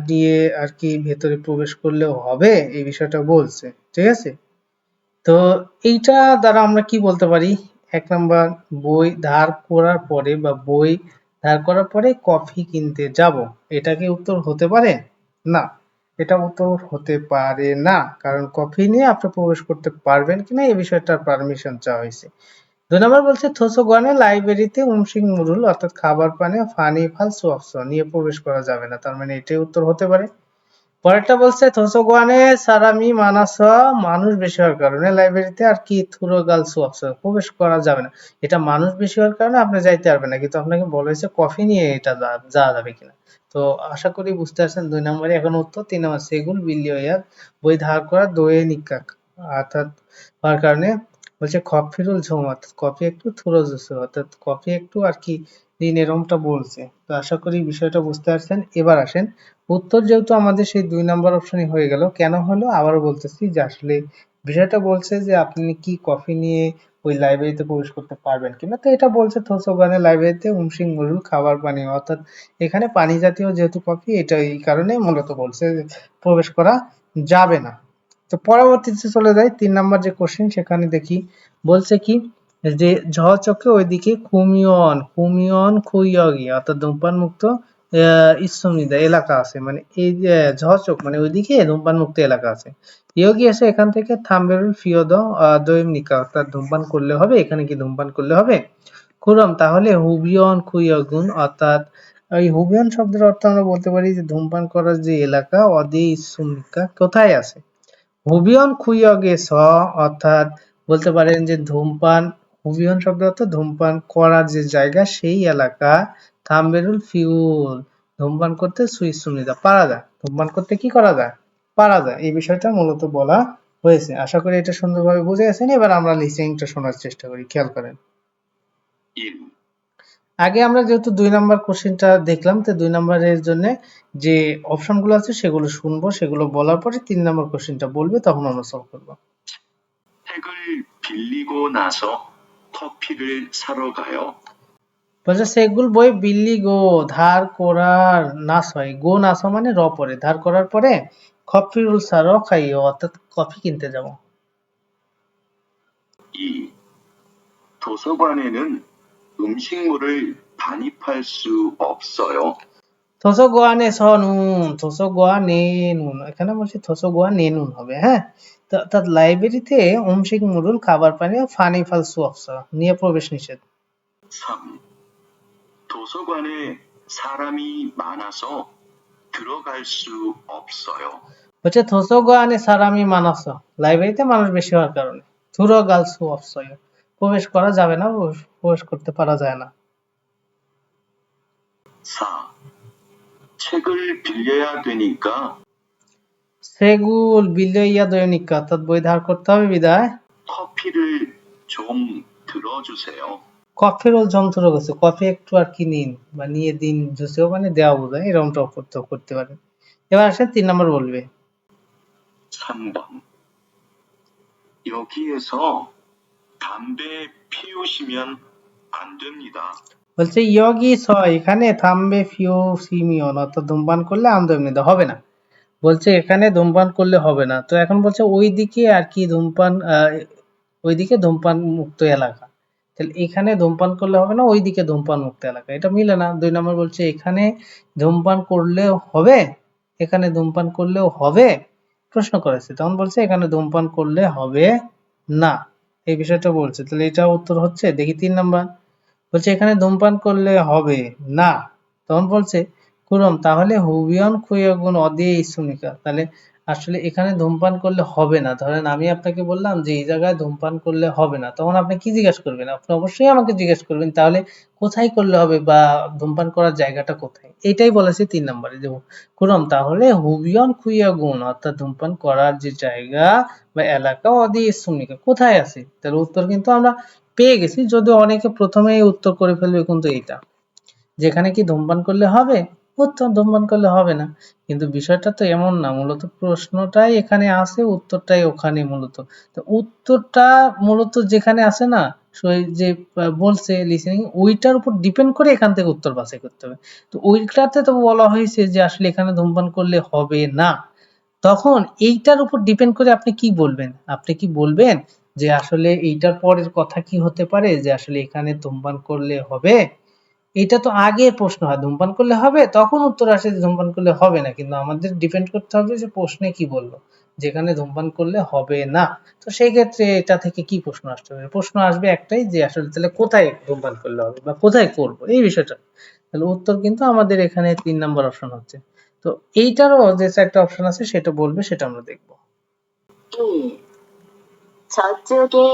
নিয়ে আর কি ভেতরে প্রবেশ করলেও হবে, এই বিষয়টা বলছে। ঠিক আছে, তো এইটা দ্বারা আমরা কি বলতে পারি? এক নাম্বার, বই ধার করার পরে বা বই ধার করার পরে কফি কিনতে যাব, এটা কি উত্তর হতে পারে? না, এটা উত্তর হতে পারে না, কারণ কফি নিয়ে আপনি প্রবেশ করতে পারবেন কিনা এই বিষয়টার পারমিশন চাওয়া হয়েছে। 2 নম্বর বলছে থোসোগোয়ানে লাইব্রেরিতে উমসিং মুরুল অর্থাৎ খাবার পানি ফানি ফাল সোয়াপস নিয়ে প্রবেশ করা যাবে না, তার মানে এটাই উত্তর হতে পারে। পরেরটা বলছে থোসোগোয়ানে সারামি মানাস মানুষ বেশি হওয়ার কারণে লাইব্রেরিতে আর কি থুরোগাল সোয়াপস প্রবেশ করা যাবে না, এটা মানুষ বেশি হওয়ার কারণে আপনি যাইতে পারবেন না, কিন্তু আপনাকে বলা হয়েছে কফি নিয়ে এটা যাওয়া যাবে কিনা। তো আশা করি বুঝতে পারছেন 2 নম্বরে এখন উত্তর। 3 নম্বর সেগুল বিলিয়য়ার বই ধার করা দোয়ে নিকাক অর্থাৎ হওয়ার কারণে বলছে কফিরুল ঝোম অর্থাৎ কফি একটু থুরো জুসে অর্থাৎ কফি একটু আর কি দিন এরমটা বলছে। তো আশা করি বিষয়টা বুঝতে পারছেন। এবার আসেন উত্তর, যেহেতু আমাদের সেই 2 নাম্বার অপশনই হয়ে গেল, কেন হলো আবারও বলতেছি যে আসলে বিষয়টা বলছে যে আপনি কি কফি নিয়ে ওই লাইব্রেরিতে প্রবেশ করতে পারবেন কিনা। তো এটা বলছে থোসোগানে লাইব্রেরিতে উমসিং মুরুল খাবার পানি অর্থাৎ এখানে পানি জাতীয় যেহেতু কফি, এটা এই কারণে মূলত বলছে যে প্রবেশ করা যাবে না। তো পরবর্তীতে চলে যাই 3 নাম্বার যে কোশ্চেন, সেখানে দেখি বলছে কি যে ঝ চকে ওইদিকে কুমিয়ন খুইয়গি অর্থাৎ ধূমপান মুক্ত ইসমিদা এলাকা আছে, মানে এই যে ঝচক মানে ওইদিকে ধূমপান মুক্ত এলাকা আছে। ইয়োগি এসে এখান থেকে থাম্বেরুল ফিওদ দৈমনিকা অর্থাৎ ধূমপান করলে হবে, এখানে কি ধূমপান করলে হবে? খুরম তাহলে হুবিয়ন খুইয়গুন অর্থাৎ এই হুবিয়ন শব্দের অর্থ আমরা বলতে পারি যে ধূমপান করার যে এলাকা অদে ইসমিকা কোথায় আছে। হুবিয়ন খুইয়গে স অর্থাৎ বলতে পারেন যে ধূমপান, হুবিয়ন শব্দ অর্থ ধূমপান করার যে জায়গা সেই এলাকা, থাম্বেরুল ফিউল ধূমপান করতে সুইসুমিদা পারা যায়, ধূমপান করতে কি করা যায়? পারা যায়, এই বিষয়টা মূলত বলা হয়েছে। আশা করি এটা সুন্দরভাবে বুঝে গেছেন। এবার আমরা লিসেনিংটা শোনার চেষ্টা করি, খেয়াল করেন। 1. আগে আমরা যেহেতু 2 নাম্বার কোশ্চেনটা দেখলাম, তো 2 নাম্বারের জন্য যে অপশনগুলো আছে সেগুলো শুনবো, সেগুলো বলার পরে 3 নাম্বার কোশ্চেনটা বলবে, তখন আমরা সলভ করবো। 책을 빌리고 나서 커피를 사러 가요. বলছে সেগুল বই বিল্লি গো ধার করার নাস হয়, গো নাস হয় মানে র পরে, ধার করার পরে কফিরুল সার খাইও অর্থাৎ কফি কিনতে যাব। 2. 도서관에는 음식물을 반입할 수 없어요. থোসো গোয়া নে স নুন থোসো গোয়া নে নুন, এখানে বলছি থোসো গোয়া নে নুন হবে। হ্যাঁ, তো অর্থাৎ লাইব্রেরিতে অংশিক মুরুল খাবার পানি ও ফানি ফাল সুঅফস নিয়ে প্রবেশ নিষেধ। 3. 도서관에 사람이 많아서 들어갈 수 없어요. বলছে থোসো গোয়া নে সারামি মানাস লাইব্রেরিতে মানুষ বেশি হওয়ার কারণে থুরো গাল সুঅফস প্রবেশ করা যাবে না, প্রবেশ করতে পারা যায় না। 4. 책을 빌려야 되니까 সেগুল বিলিয়া দৈনিক অর্থাৎ বই ধার করতে হবে বিদায় 커피를 좀 들어주세요. কফির ওল যন্ত্র গেছে, কফি একটু আর কি নিন বা নিয়ে দিন, জুসেও মানে দেওয়া বোঝায়, এরকমটাও করতে পারে। এবার আসেন 3 নম্বর বলবে। 3번. 여기에서 담배 피우시면 안 됩니다. বলছে ইয়গি স এখানে থামবে ফিও সিমিয়ন অর্থাৎ ধূমপান করলে আমদনিদা হবে না, বলছে এখানে ধূমপান করলে হবে না। তো এখন বলছে ওইদিকে আর কি ধূমপান ওইদিকে ধূমপান মুক্ত এলাকা, তাহলে এখানে ধূমপান করলে হবে না, ওইদিকে ধূমপান মুক্ত এলাকা, এটা মিলে না। 2 নম্বর বলছে এখানে ধূমপান করলেও হবে, এখানে ধূমপান করলেও হবে, প্রশ্ন করেছে, তখন বলছে এখানে ধূমপান করলে হবে না, এই বিষয়টা বলছে। তাহলে এটা উত্তর হচ্ছে, দেখি 3 নাম্বার বলছে এখানে ধূমপান করলে হবে না, তখন বলছে কুরম তাহলে হুবিয়ন খুয়াগুন অদে ইসুনিকা, তাহলে আসলে এখানে ধূমপান করলে হবে না। ধরেন আমি আপনাকে বললাম যে এই জায়গায় ধূমপান করলে হবে না, তখন আপনি কি জিজ্ঞেস করবেন? আপনি অবশ্যই আমাকে জিজ্ঞেস করবেন তাহলে কোথায় করলে হবে বা ধূমপান করার জায়গাটা কোথায়, এটাই বলেছে 3 নম্বরে যে কুরম তাহলে হুবিয়ন খুয়াগুন অর্থাৎ ধূমপান করার যে জায়গা বা এলাকা অদে ইসুনিকা কোথায় আছে। তাহলে উত্তর কিন্তু আমরা পেয়ে গেছি, যদিও অনেকে প্রথমেই উত্তর করে ফেলবে কিন্তু এইটা, যেখানে কি ধূমপান করলে হবে উত্তর ধূমপান করলে হবে না। কিন্তু বিষয়টা তো এমন না, মূলত প্রশ্নটাই এখানে আছে, উত্তরটাই ওখানে মূলত। তো উত্তরটা মূলত যেখানে আছে না, সেই যে বলছে লিসেনিং, ওইটার উপর ডিপেন্ড করে এখান থেকে উত্তর বাছাই করতে হবে। তো ওইটাতে তো বলা হয়েছে যে আসলে এখানে ধূমপান করলে হবে না। তখন এইটার উপর ডিপেন্ড করে আপনি কি বলবেন? আপনি কি বলবেন যে আসলে এইটার পরের কথা কি হতে পারে, যে আসলে এখানে ধূমপান করলে হবে? এটা তো আগের প্রশ্ন হয়, ধূমপান করলে হবে, তখন উত্তর আসে যে ধূমপান করলে হবে না। কিন্তু আমাদের ডিপেন্ড করতে হবে যে প্রশ্নে কি বললো, যেখানে ধূমপান করলে হবে না। তো সেই ক্ষেত্রে এটা থেকে কি প্রশ্ন আসতে পারে? প্রশ্ন আসবে একটাই, যে আসলে তাহলে কোথায় ধূমপান করলে হবে বা কোথায় করব, এই বিষয়টা। তাহলে উত্তর কিন্তু আমাদের এখানে 3 নাম্বার অপশন হচ্ছে। তো এইটারও যে চারটা অপশন আছে সেটা বলবে, সেটা আমরা দেখব। 1. 저쪽에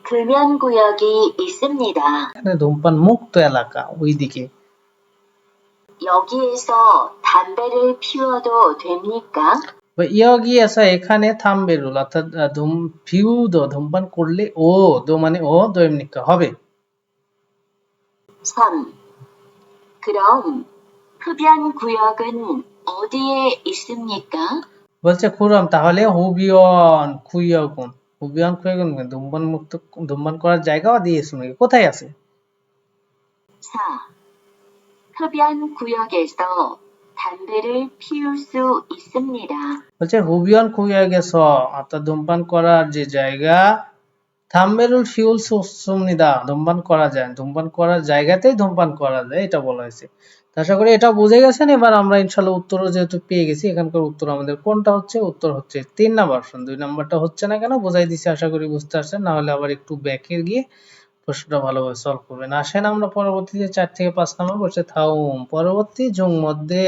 금연구역이 있습니다. এখানে ধূমপান মুক্ত এলাকা ওইদিকে। 여기에서 담배를 피워도 됩니까? বা ইয়গি আসা এখানে থামবে রুল, অর্থাৎ ধূমপান করলে দো মানে দৈনিকা হবে। 3. 그럼 흡연구역은 어디에 있습니까? বলছে খুরম, তাহলে হুবিয়ন খুইয়গুন, হুবিয়ন খুইয়গুন ধূমপান করার জায়গা দিয়ে শুনে কোথায় আছে? 4. 흡연구역에서 담배를 피울 수 있습니다. বলছে হুবিয়ন খুইয়া গেছ, অর্থাৎ ধূমপান করার যে জায়গা, থাম্বেরুল ফিউল সুমনিদা, ধূমপান করা যায়, ধূমপান করার জায়গাতেই ধূমপান করা যায়, এটা বলা হয়েছে। তো আশা করি এটা বুঝে গেছেন। এবার আমরা ইনশাল্লাহ উত্তরও যেহেতু পেয়ে গেছি, এখানকার উত্তর আমাদের কোনটা হচ্ছে? উত্তর হচ্ছে 3 নাম্বার অপশন। 2 নাম্বারটা হচ্ছে না কেন বোঝাই দিছি, আশা করি বুঝতে পারছেন। না হলে আবার একটু ব্যাকে গিয়ে প্রশ্নটা ভালোভাবে সলভ করবেন। আসেন আমরা পরবর্তীতে 4 থেকে 5 নাম্বার বলছে থাউম, পরবর্তী যুগ মধ্যে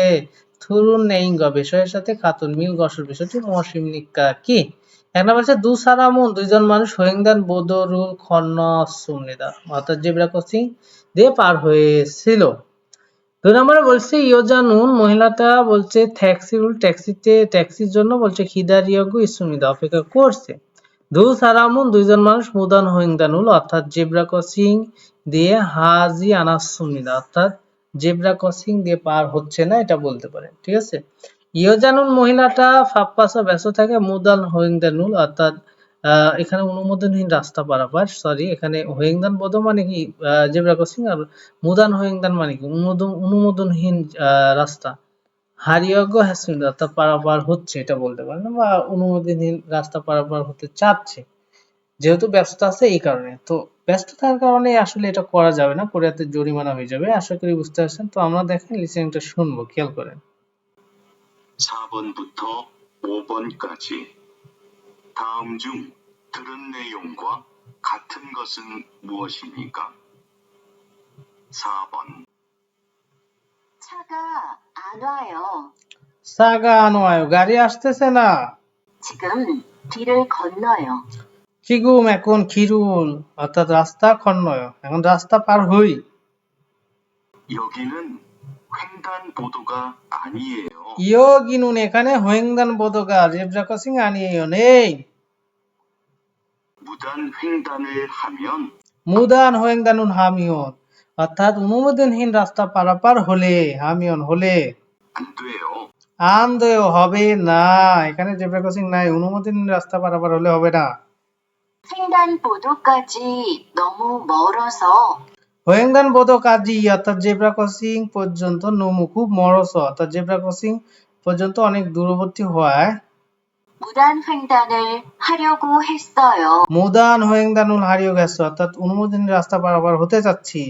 থুরুন নেইঙ্গ বিষয়ের সাথে খাতুন মিল গসর বিষয়টি মহসিম নিকা কি? এক নম্বর হচ্ছে দুসারামুন, দুইজন মানুষ হোয়েংদান বদরুল খন্ন সুমনিদা, অর্থাৎ জেব্রা ক্রসিং দিয়ে পার হয়েছিল। 2 নম্বরে বলছে ইয়োজানুন, মহিলাটা বলছে ট্যাক্সিরুল, ট্যাক্সির জন্য বলছে খিদারিয়াগু ইসুমিদা, অপেক্ষা করছে। দু সারামুন, দুইজন মানুষ মুদান হোয়েংদানুল, অর্থাৎ জেব্রা ক্রসিং দিয়ে হাজি আনাসুমিদা, অর্থাৎ জেব্রা ক্রসিং দিয়ে পার হচ্ছে না, এটা বলতে পারেন। ঠিক আছে। ইয়োজানুন, মহিলাটা ফাপ্পাসা ব্যস্ত থাকে, মুদান হোয়েংদানুল, অর্থাৎ এখানে অনুমোদনহীন রাস্তা পারাপার, সরি এখানে হোয়েংদান বদ মানে কি জেব্রা ক্রসিং, আর মুদান হোয়েংদান মানে কি অনুমোদনহীন রাস্তা। হারিয়গ হ্যাসমিন, অর্থাৎ পারাপার হচ্ছে, এটা বলতে পারেন, বা অনুমোদনহীন রাস্তা পারাপার হতে চাচ্ছে, যেহেতু ব্যস্ত আছে এই কারণে। তো ব্যস্ত থাকার কারণে আসলে এটা করা যাবে না, করে এতে জরিমানা হয়ে যাবে। আশা করি বুঝতে পারছেন। তো আমরা দেখেন লিসেনিংটা শুনবো, খেয়াল করেন। 4번부터 5번까지 다음 중 들은 내용과 같은 것은 무엇입니까? 4번. 차가 안 와요. সাগা আনোয়ায়, গাড়ি আসতেছে না। 지금 길을 건너요. চিগুম, এখন খিরুল, অর্থাৎ রাস্তা খন্নয়, এখন রাস্তা পার হই। 여기는 횡단보도가 아니에요. ইয়োগিনুন, এখানে হোয়েংদান বোদোগা জেব্রা ক্রসিং আনিয়েও নেই। 무단 횡단을 하면 মুদান হোয়েংদানুন হামিয়ন, অর্থাৎ অনুমোদনহীন রাস্তা পারাপার হলে, হামিয়ন হলে, 안 돼요. আন্দয় হবে না, এখানে জেব্রা ক্রসিং নাই, অনুমোদনহীন রাস্তা পারাপার হলে হবে না। 횡단보도까지 너무 멀어서 হোয়েংদান বোদো কাজি, অর্থাৎ জেব্রা ক্রসিং পর্যন্ত, নমু খুব মরস, অর্থাৎ জেব্রা ক্রসিং পর্যন্ত অনেক দূরবর্তী হওয়ায়, 무단 횡단을 하려고 했어요. মুদান হোয়েংদানুল হারিয়ে গেছে, অর্থাৎ অনুমোদনহীন রাস্তা পারাপার হতে চাচ্ছি।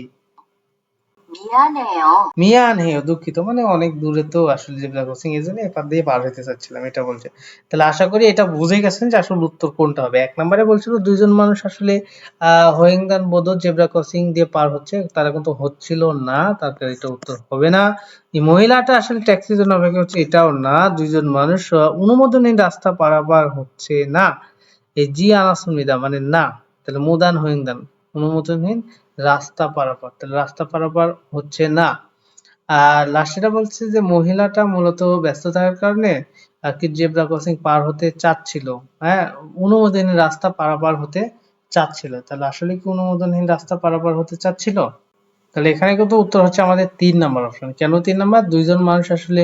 미안해요. মিয়ান হে, দুঃখিত, মানে অনেক দূরে তো আসলে জেব্রা ক্রসিং, এই জন্য এপার দিয়ে পার হতে চাচ্ছিলাম, এটা বলছে। তাহলে আশা করি এটা বুঝে গেছেন যে আসলে উত্তর কোনটা হবে। 1 নম্বরে বলছিল দুইজন মানুষ আসলে হোয়েংদান বোদো জেব্রা ক্রসিং দিয়ে পার হচ্ছে, তারা কিন্তু হচ্ছিল না, তারপরে এটা উত্তর হবে না। এই মহিলাটা আসলে ট্যাক্সির জন্য অপেক্ষা হচ্ছে, এটাও না। দুইজন মানুষ অনুমোদনহীন রাস্তা পারাপার হচ্ছে না, এই জি আনাসুমিদা মানে না। তাহলে মুদান হোয়েংদান, অনুমোদনহীন রাস্তা পারাপার, তাহলে রাস্তা পারাপার হচ্ছে না। আর লাস্টেটা বলছে যে মহিলাটা মূলত ব্যস্ত থাকার কারণে আর কি জেব্রা ক্রসিং পার হতে চাচ্ছিল, হ্যাঁ, অনুমোদনহীন রাস্তা পারাপার হতে চাচ্ছিল। তাহলে আসলে কি অনুমোদনহীন রাস্তা পারাপার হতে চাচ্ছিল? তাহলে এখানে কিন্তু উত্তর হচ্ছে আমাদের 3 নাম্বার অপশন। কেন 3 নাম্বার? দুইজন মানুষ আসলে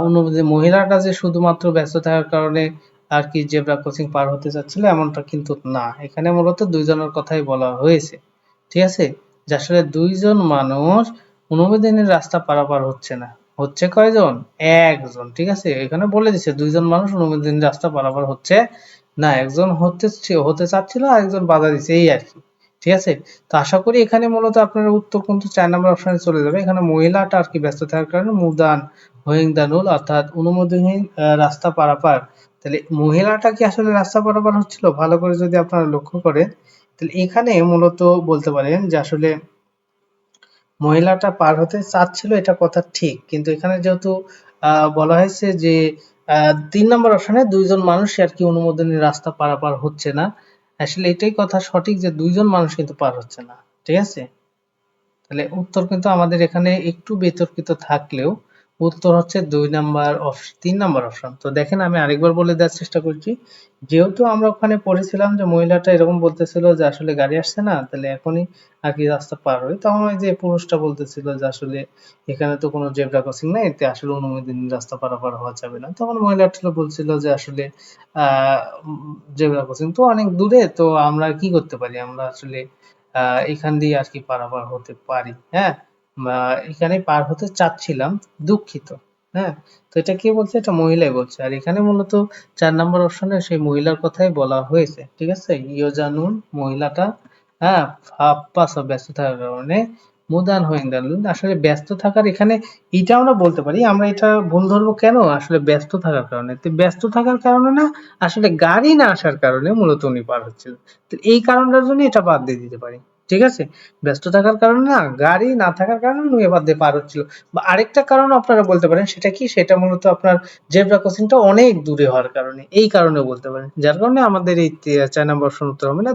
অনুমোদিত, মহিলাটা যে শুধুমাত্র ব্যস্ত থাকার কারণে আর কি জেব্রা ক্রসিং পার হতে চাচ্ছিল এমনটা কিন্তু না, এখানে মূলত দুইজনের কথাই বলা হয়েছে। ঠিক আছে, যে আসলে দুইজন মানুষ অনুমোদনের রাস্তা পারাপার হচ্ছে না, হচ্ছে কয়জন? একজন। ঠিক আছে, এখানে বলে দিচ্ছে দুইজন মানুষ অনুমোদনের রাস্তা পারাপার হচ্ছে না, একজন হতে চাচ্ছিল আর একজন বাধা দিচ্ছে, এই আর কি। ঠিক আছে, তো আশা করি এখানে মূলত আপনার উত্তর কিন্তু 4 নম্বর অপশনে চলে যাবে। এখানে মহিলাটা আর কি ব্যস্ত থাকার কারণে মুদান হোয়িং দানুল অর্থাৎ অনুমোদনহীন রাস্তা পারাপার। তাহলে মহিলাটা কি আসলে রাস্তা পারাপার হচ্ছিল? ভালো করে যদি আপনারা লক্ষ্য করেন তাহলে এখানে মূলত বলতে পারেন যে আসলে মহিলাটা পার হতে চাচ্ছিল, এটা কথা ঠিক, কিন্তু এখানে যেহেতু বলা হয়েছে যে 3 নম্বর অপশনে দুইজন মানুষ আর কি অনুমোদনী রাস্তা পারাপার হচ্ছে না, আসলে এটাই কথা সঠিক যে দুইজন মানুষ কিন্তু পার হচ্ছে না। ঠিক আছে, তাহলে উত্তর কিন্তু আমাদের এখানে একটু বিতর্কিত থাকলেও উত্তর হচ্ছে 3 নাম্বার অপশন। তো দেখেন আমি আরেকবার বলে দেওয়ার চেষ্টা করছি, যেহেতু আমরা ওখানে পড়েছিলাম যে মহিলাটা এরকম বলতেছিল যে আসলে গাড়ি আসছে না, তাহলে এখনই আর কি রাস্তা পার হই, তখন ওই যে পুরুষটা বলতেছিল যে আসলে এখানে তো কোনো জেব্রা ক্রসিং নাই, এতে আসলে অনুমোদিত রাস্তা পারাপার হওয়া যাবে না, তখন মহিলাটা বলছিল যে আসলে জেব্রা ক্রসিং তো অনেক দূরে, তো আমরা কি করতে পারি, আমরা আসলে এখান দিয়ে আর কি পারাপার হতে পারি। হ্যাঁ, এখানে পার হতে চাচ্ছিলাম, দুঃখিত। হ্যাঁ, তো এটা কে বলছে? এটা মহিলাই বলছে। আর এখানে মূলত 4 নম্বর অপশনে সেই মহিলার কথাই বলা হয়েছে। ঠিক আছে, ইয়োজানুন মহিলাটা, হ্যাঁ, ফাপ্পাস ব্যস্ত থাকার কারণে মুদান হইন্দালুন আসলে ব্যস্ত থাকার, এখানে এটা আমরা বলতে পারি, আমরা এটা ভুল ধরবো কেন? আসলে ব্যস্ত থাকার কারণে, তো ব্যস্ত থাকার কারণে না, আসলে গাড়ি না আসার কারণে মূলত উনি পার হচ্ছিল, তো এই কারণটার জন্য এটা বাদ দিয়ে দিতে পারি। ঠিক আছে, ব্যস্ত থাকার কারণে না, গাড়ি না থাকার কারণে উনি এবার দিয়ে পার হচ্ছিল। বা আরেকটা কারণ আপনারা বলতে পারেন, সেটা কি? সেটা মূলত আপনার জেব্রা ক্রসিংটা অনেক দূরে হওয়ার কারণে, এই কারণে বলতে পারেন, যার কারণে আমাদের এই 4 নম্বর অপশন উত্তর হবে না,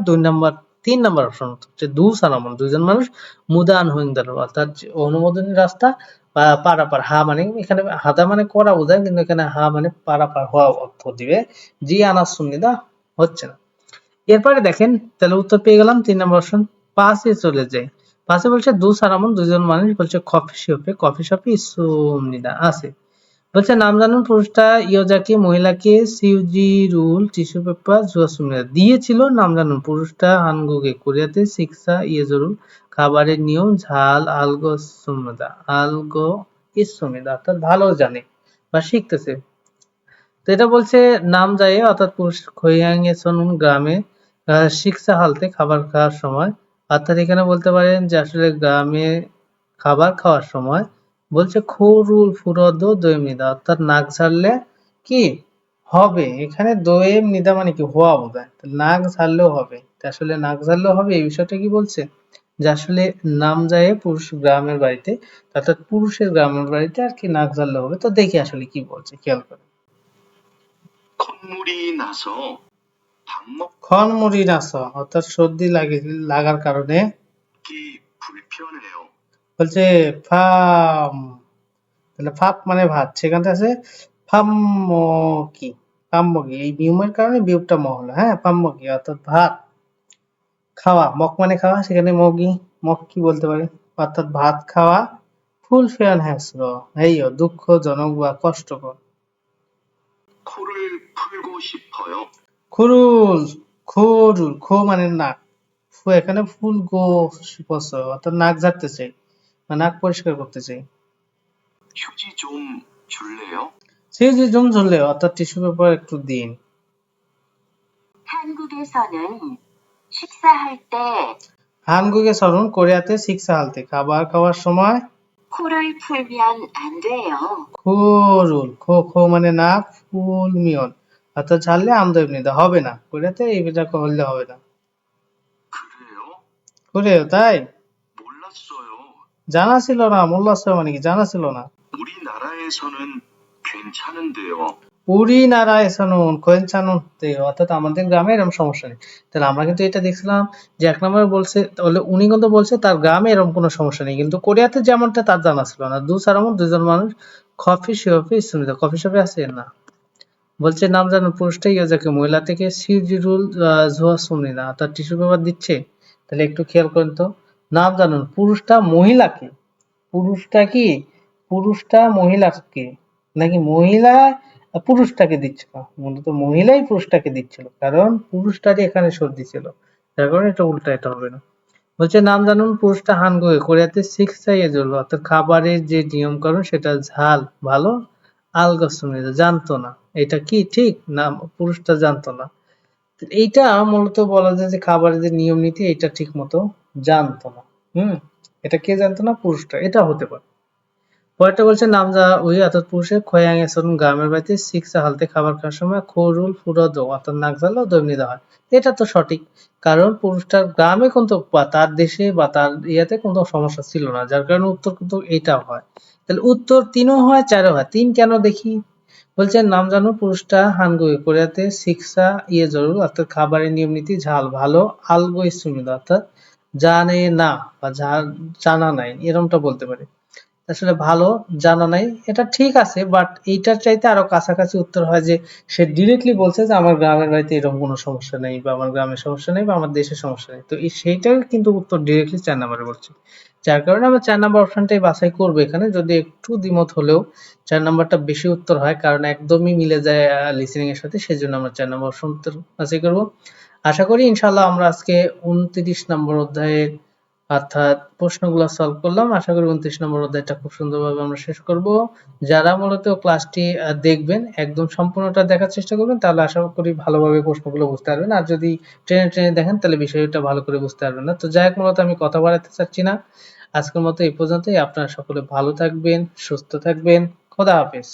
3 নম্বর অপশন উত্তর হচ্ছে দু সালামন, দুইজন মানুষ মুদান হইন্দাল অর্থাৎ অনুমোদনী রাস্তা বা পারাপার, হা মানে এখানে হাদা মানে করা বোঝায়, কিন্তু এখানে হা মানে পারাপার হওয়া অর্থ দিবে, জি আনাস সুন্নিদা হচ্ছে না। এরপরে দেখেন, তাহলে উত্তর পেয়ে গেলাম 3 নম্বর অপশন। পাঁচে চলে যায়, পাঁচে বলছে দু সারামন দুইজন মানুষ, বলছে কফি শপে ইসুমনিদা আছে, বলছে নাম জানুন পুরুষটা ইয়োজাকি, মহিলাকে সিউজিরুল টিস্যু পেপার জুয়াসুমিদা দিয়েছিল, নাম জানুন পুরুষটা হানগুকে, কোরিয়াতে শিক্ষা ইয়েজরুল খাবারের নিয়ম ঝাল আলগো সুমিদা, আলগো ইসুমিদা অর্থাৎ ভালো জানে বা শিখতেছে। তো এটা বলছে নাম যায় অর্থাৎ পুরুষ খৈয়াং এ সনুন গ্রামে শিক্ষা হালতে খাবার খাওয়ার সময়, অর্থাৎ এখানে বলতে পারেন যে আসলে গ্রামে খাবার খাওয়ার সময়, বলছে খোরুল ফুরদ দোয়েম নিদা অর্থাৎ নাক ঝাড়লে কি হবে, এখানে দোয়েম নিদা মানে কি হওয়া বোঝায়, তো নাক ঝাড়লেও হবে, তো আসলে নাক ঝাড়লেও হবে এই বিষয়টা কি বলছে, যে আসলে নাম যায় পুরুষ গ্রামের বাড়িতে, অর্থাৎ পুরুষের গ্রামের বাড়িতে আর কি নাক ঝাড়লে হবে। তো দেখি আসলে কি বলছে, খেয়াল করে। 콧물이 나서 밥 খনমুড়ি নাস অর্থাৎ সর্দি লাগার কারণে, 먹기 불편해요. বলছে ফাম, তাহলে ফাপ মানে ভাত, সেখান থেকে আছে ফাম্মকি, ফাম্মকি এই বিউমের কারণে বিউটা ম হলো। হ্যাঁ, ফাম্মকি অর্থাৎ ভাত খাওয়া, মক মানে খাওয়া, সেখানে মগি মক কি বলতে পারি, অর্থাৎ ভাত খাওয়া ফুল ফেয়ান হ্যাসর এইও দুঃখজনক বা কষ্টকর। 코를 풀고 싶어요. খুরুল, খুরুল খো মানে নাক, এখানে ফুল গো শিপস অর্থাৎ নাক ঝাড়তে চাই বা নাক পরিষ্কার করতে চাই। 휴지 좀 줄래요? সেই যে জম ঝরলে অর্থাৎ টিস্যু পেপার একটু দিন। 한국에서는 식사할 때 হানগুকে সরুন, কোরিয়াতে শিক্ষা হালতে খাবার খাওয়ার সময় 코를 풀면 안 돼요. খুরুল খো খো মানে নাক, ফুল মিয়ন অর্থাৎ ঝাড়লে আমদানি হবে না, কোরিয়াতে এই এটা করলে হবে না। 그래요? কোরিয়া তাই 몰랐어요. জানা ছিল না, মোল্লাস মানে কি জানা ছিল না। 우리나라에서는 괜찮은데요. উড়ি নারায় সানুন কোয়েনচানুন, অর্থাৎ আমাদের গ্রামে এরকম সমস্যা নেই। তাহলে আমরা কিন্তু এটা দেখছিলাম যে 1 নম্বরে বলছে, তাহলে উনি কিন্তু বলছে তার গ্রামে এরকম কোনো সমস্যা নেই, কিন্তু কোরিয়াতে যেমনটা তার জানা ছিল না। দু সারামন দুজন মানুষ কফি শপে ইসুমিদা কফি শপে আছে না, বলছে নাম জানুন পুরুষটা ইয়াজাকে, মহিলা থেকে সিউজিরুল জুয়া সুমিনা অর্থাৎ টিস্যু পেপার দিচ্ছে। তাহলে একটু খেয়াল করেন তো, নাম জানুন পুরুষটা মহিলাকে, পুরুষটা কি, পুরুষটা মহিলাকে নাকি মহিলা পুরুষটাকে দিচ্ছিল, মূলত মহিলাই পুরুষটাকে দিচ্ছিল কারণ পুরুষটারই এখানে সর্দি ছিল, যার কারণে এটা উল্টা, এটা হবে না। বলছে নাম জানুন পুরুষটা হানগুয়ে কোরিয়াতে শিক্ষায় জল, অর্থাৎ খাবারের যে নিয়ম কানুন সেটা ঝাল ভালো আলগাসুমিত জানতো না, এটা কি ঠিক না, পুরুষটা জানতো না। তো এইটা মূলত বলা যায় যে খাবারের যে নিয়ম নীতি এটা ঠিক মতো জানতো না। এটা কে জানতো না, পুরুষটা, এটা হতে পারে। পরেরটা বলছে নামজা উই অর্থাৎ পুরুষের খয়াং এসন গ্রামের বাড়িতে শিক্ষা হালতে খাবার খাওয়ার সময় খোরুল ফুরদ অর্থাৎ নাক জ্বালা দৈব নিতে হয়। এটা তো সঠিক, কারণ পুরুষটার গ্রামে কিন্তু বা তার দেশে বা তার ইয়াতে কোনো সমস্যা ছিল না, যার কারণে উত্তর কিন্তু এটাও হয়। তাহলে উত্তর তিনও হয় চারও হয়, তিন কেন দেখি। বলছে নাম জানো পুরুষটা হানগুই কোরিয়াতে শিক্ষা জরুর অর্থাৎ খাবারের নিয়ম নীতি ঝাল ভালো আলগো ইসুমিদ অর্থাৎ জানে না বা জানা নাই এরকমটা বলতে পারে। আসলে ভালো জানা নাই এটা ঠিক আছে, বাট এইটার চাইতে আরো কাছাকাছি উত্তর হয় যে সে ডিরেক্টলি বলছে যে আমার গ্রামের বাড়িতে এরকম কোনো সমস্যা নেই বা আমার গ্রামের সমস্যা নেই বা আমার দেশের সমস্যা নেই, তো সেইটাই কিন্তু উত্তর ডিরেক্টলি 4 নাম্বারে বলছে, যার কারণে আমরা 4 নাম্বার অপশনটাই বাছাই করবো এখানে, যদি একটু দ্বিমত হলেও 4 নাম্বারটা বেশি উত্তর হয় কারণ একদমই মিলে যায় লিসেনিং এর সাথে, সেজন্য আমরা 4 নাম্বার অপশন উত্তর বাছাই করবো। আশা করি ইনশাআল্লাহ আমরা আজকে 29 নম্বর অধ্যায়ের অর্থাৎ প্রশ্নগুলো সলভ করলাম। আশা করি 29 নম্বর অধ্যায়টা খুব সুন্দরভাবে আমরা শেষ করব। যারা মূলত ক্লাসটি দেখবেন একদম সম্পূর্ণটা দেখার চেষ্টা করবেন, তাহলে আশা করি ভালোভাবে প্রশ্নগুলো বুঝতে পারবেন। আর যদি টেনে টেনে দেখেন তাহলে বিষয়টা ভালো করে বুঝতে পারবেন না। তো যাই হোক, মূলত আমি কথা বাড়াতে চাচ্ছি না, আজকের মতো এই পর্যন্তই। আপনারা সকলে ভালো থাকবেন, সুস্থ থাকবেন। খোদা হাফেজ।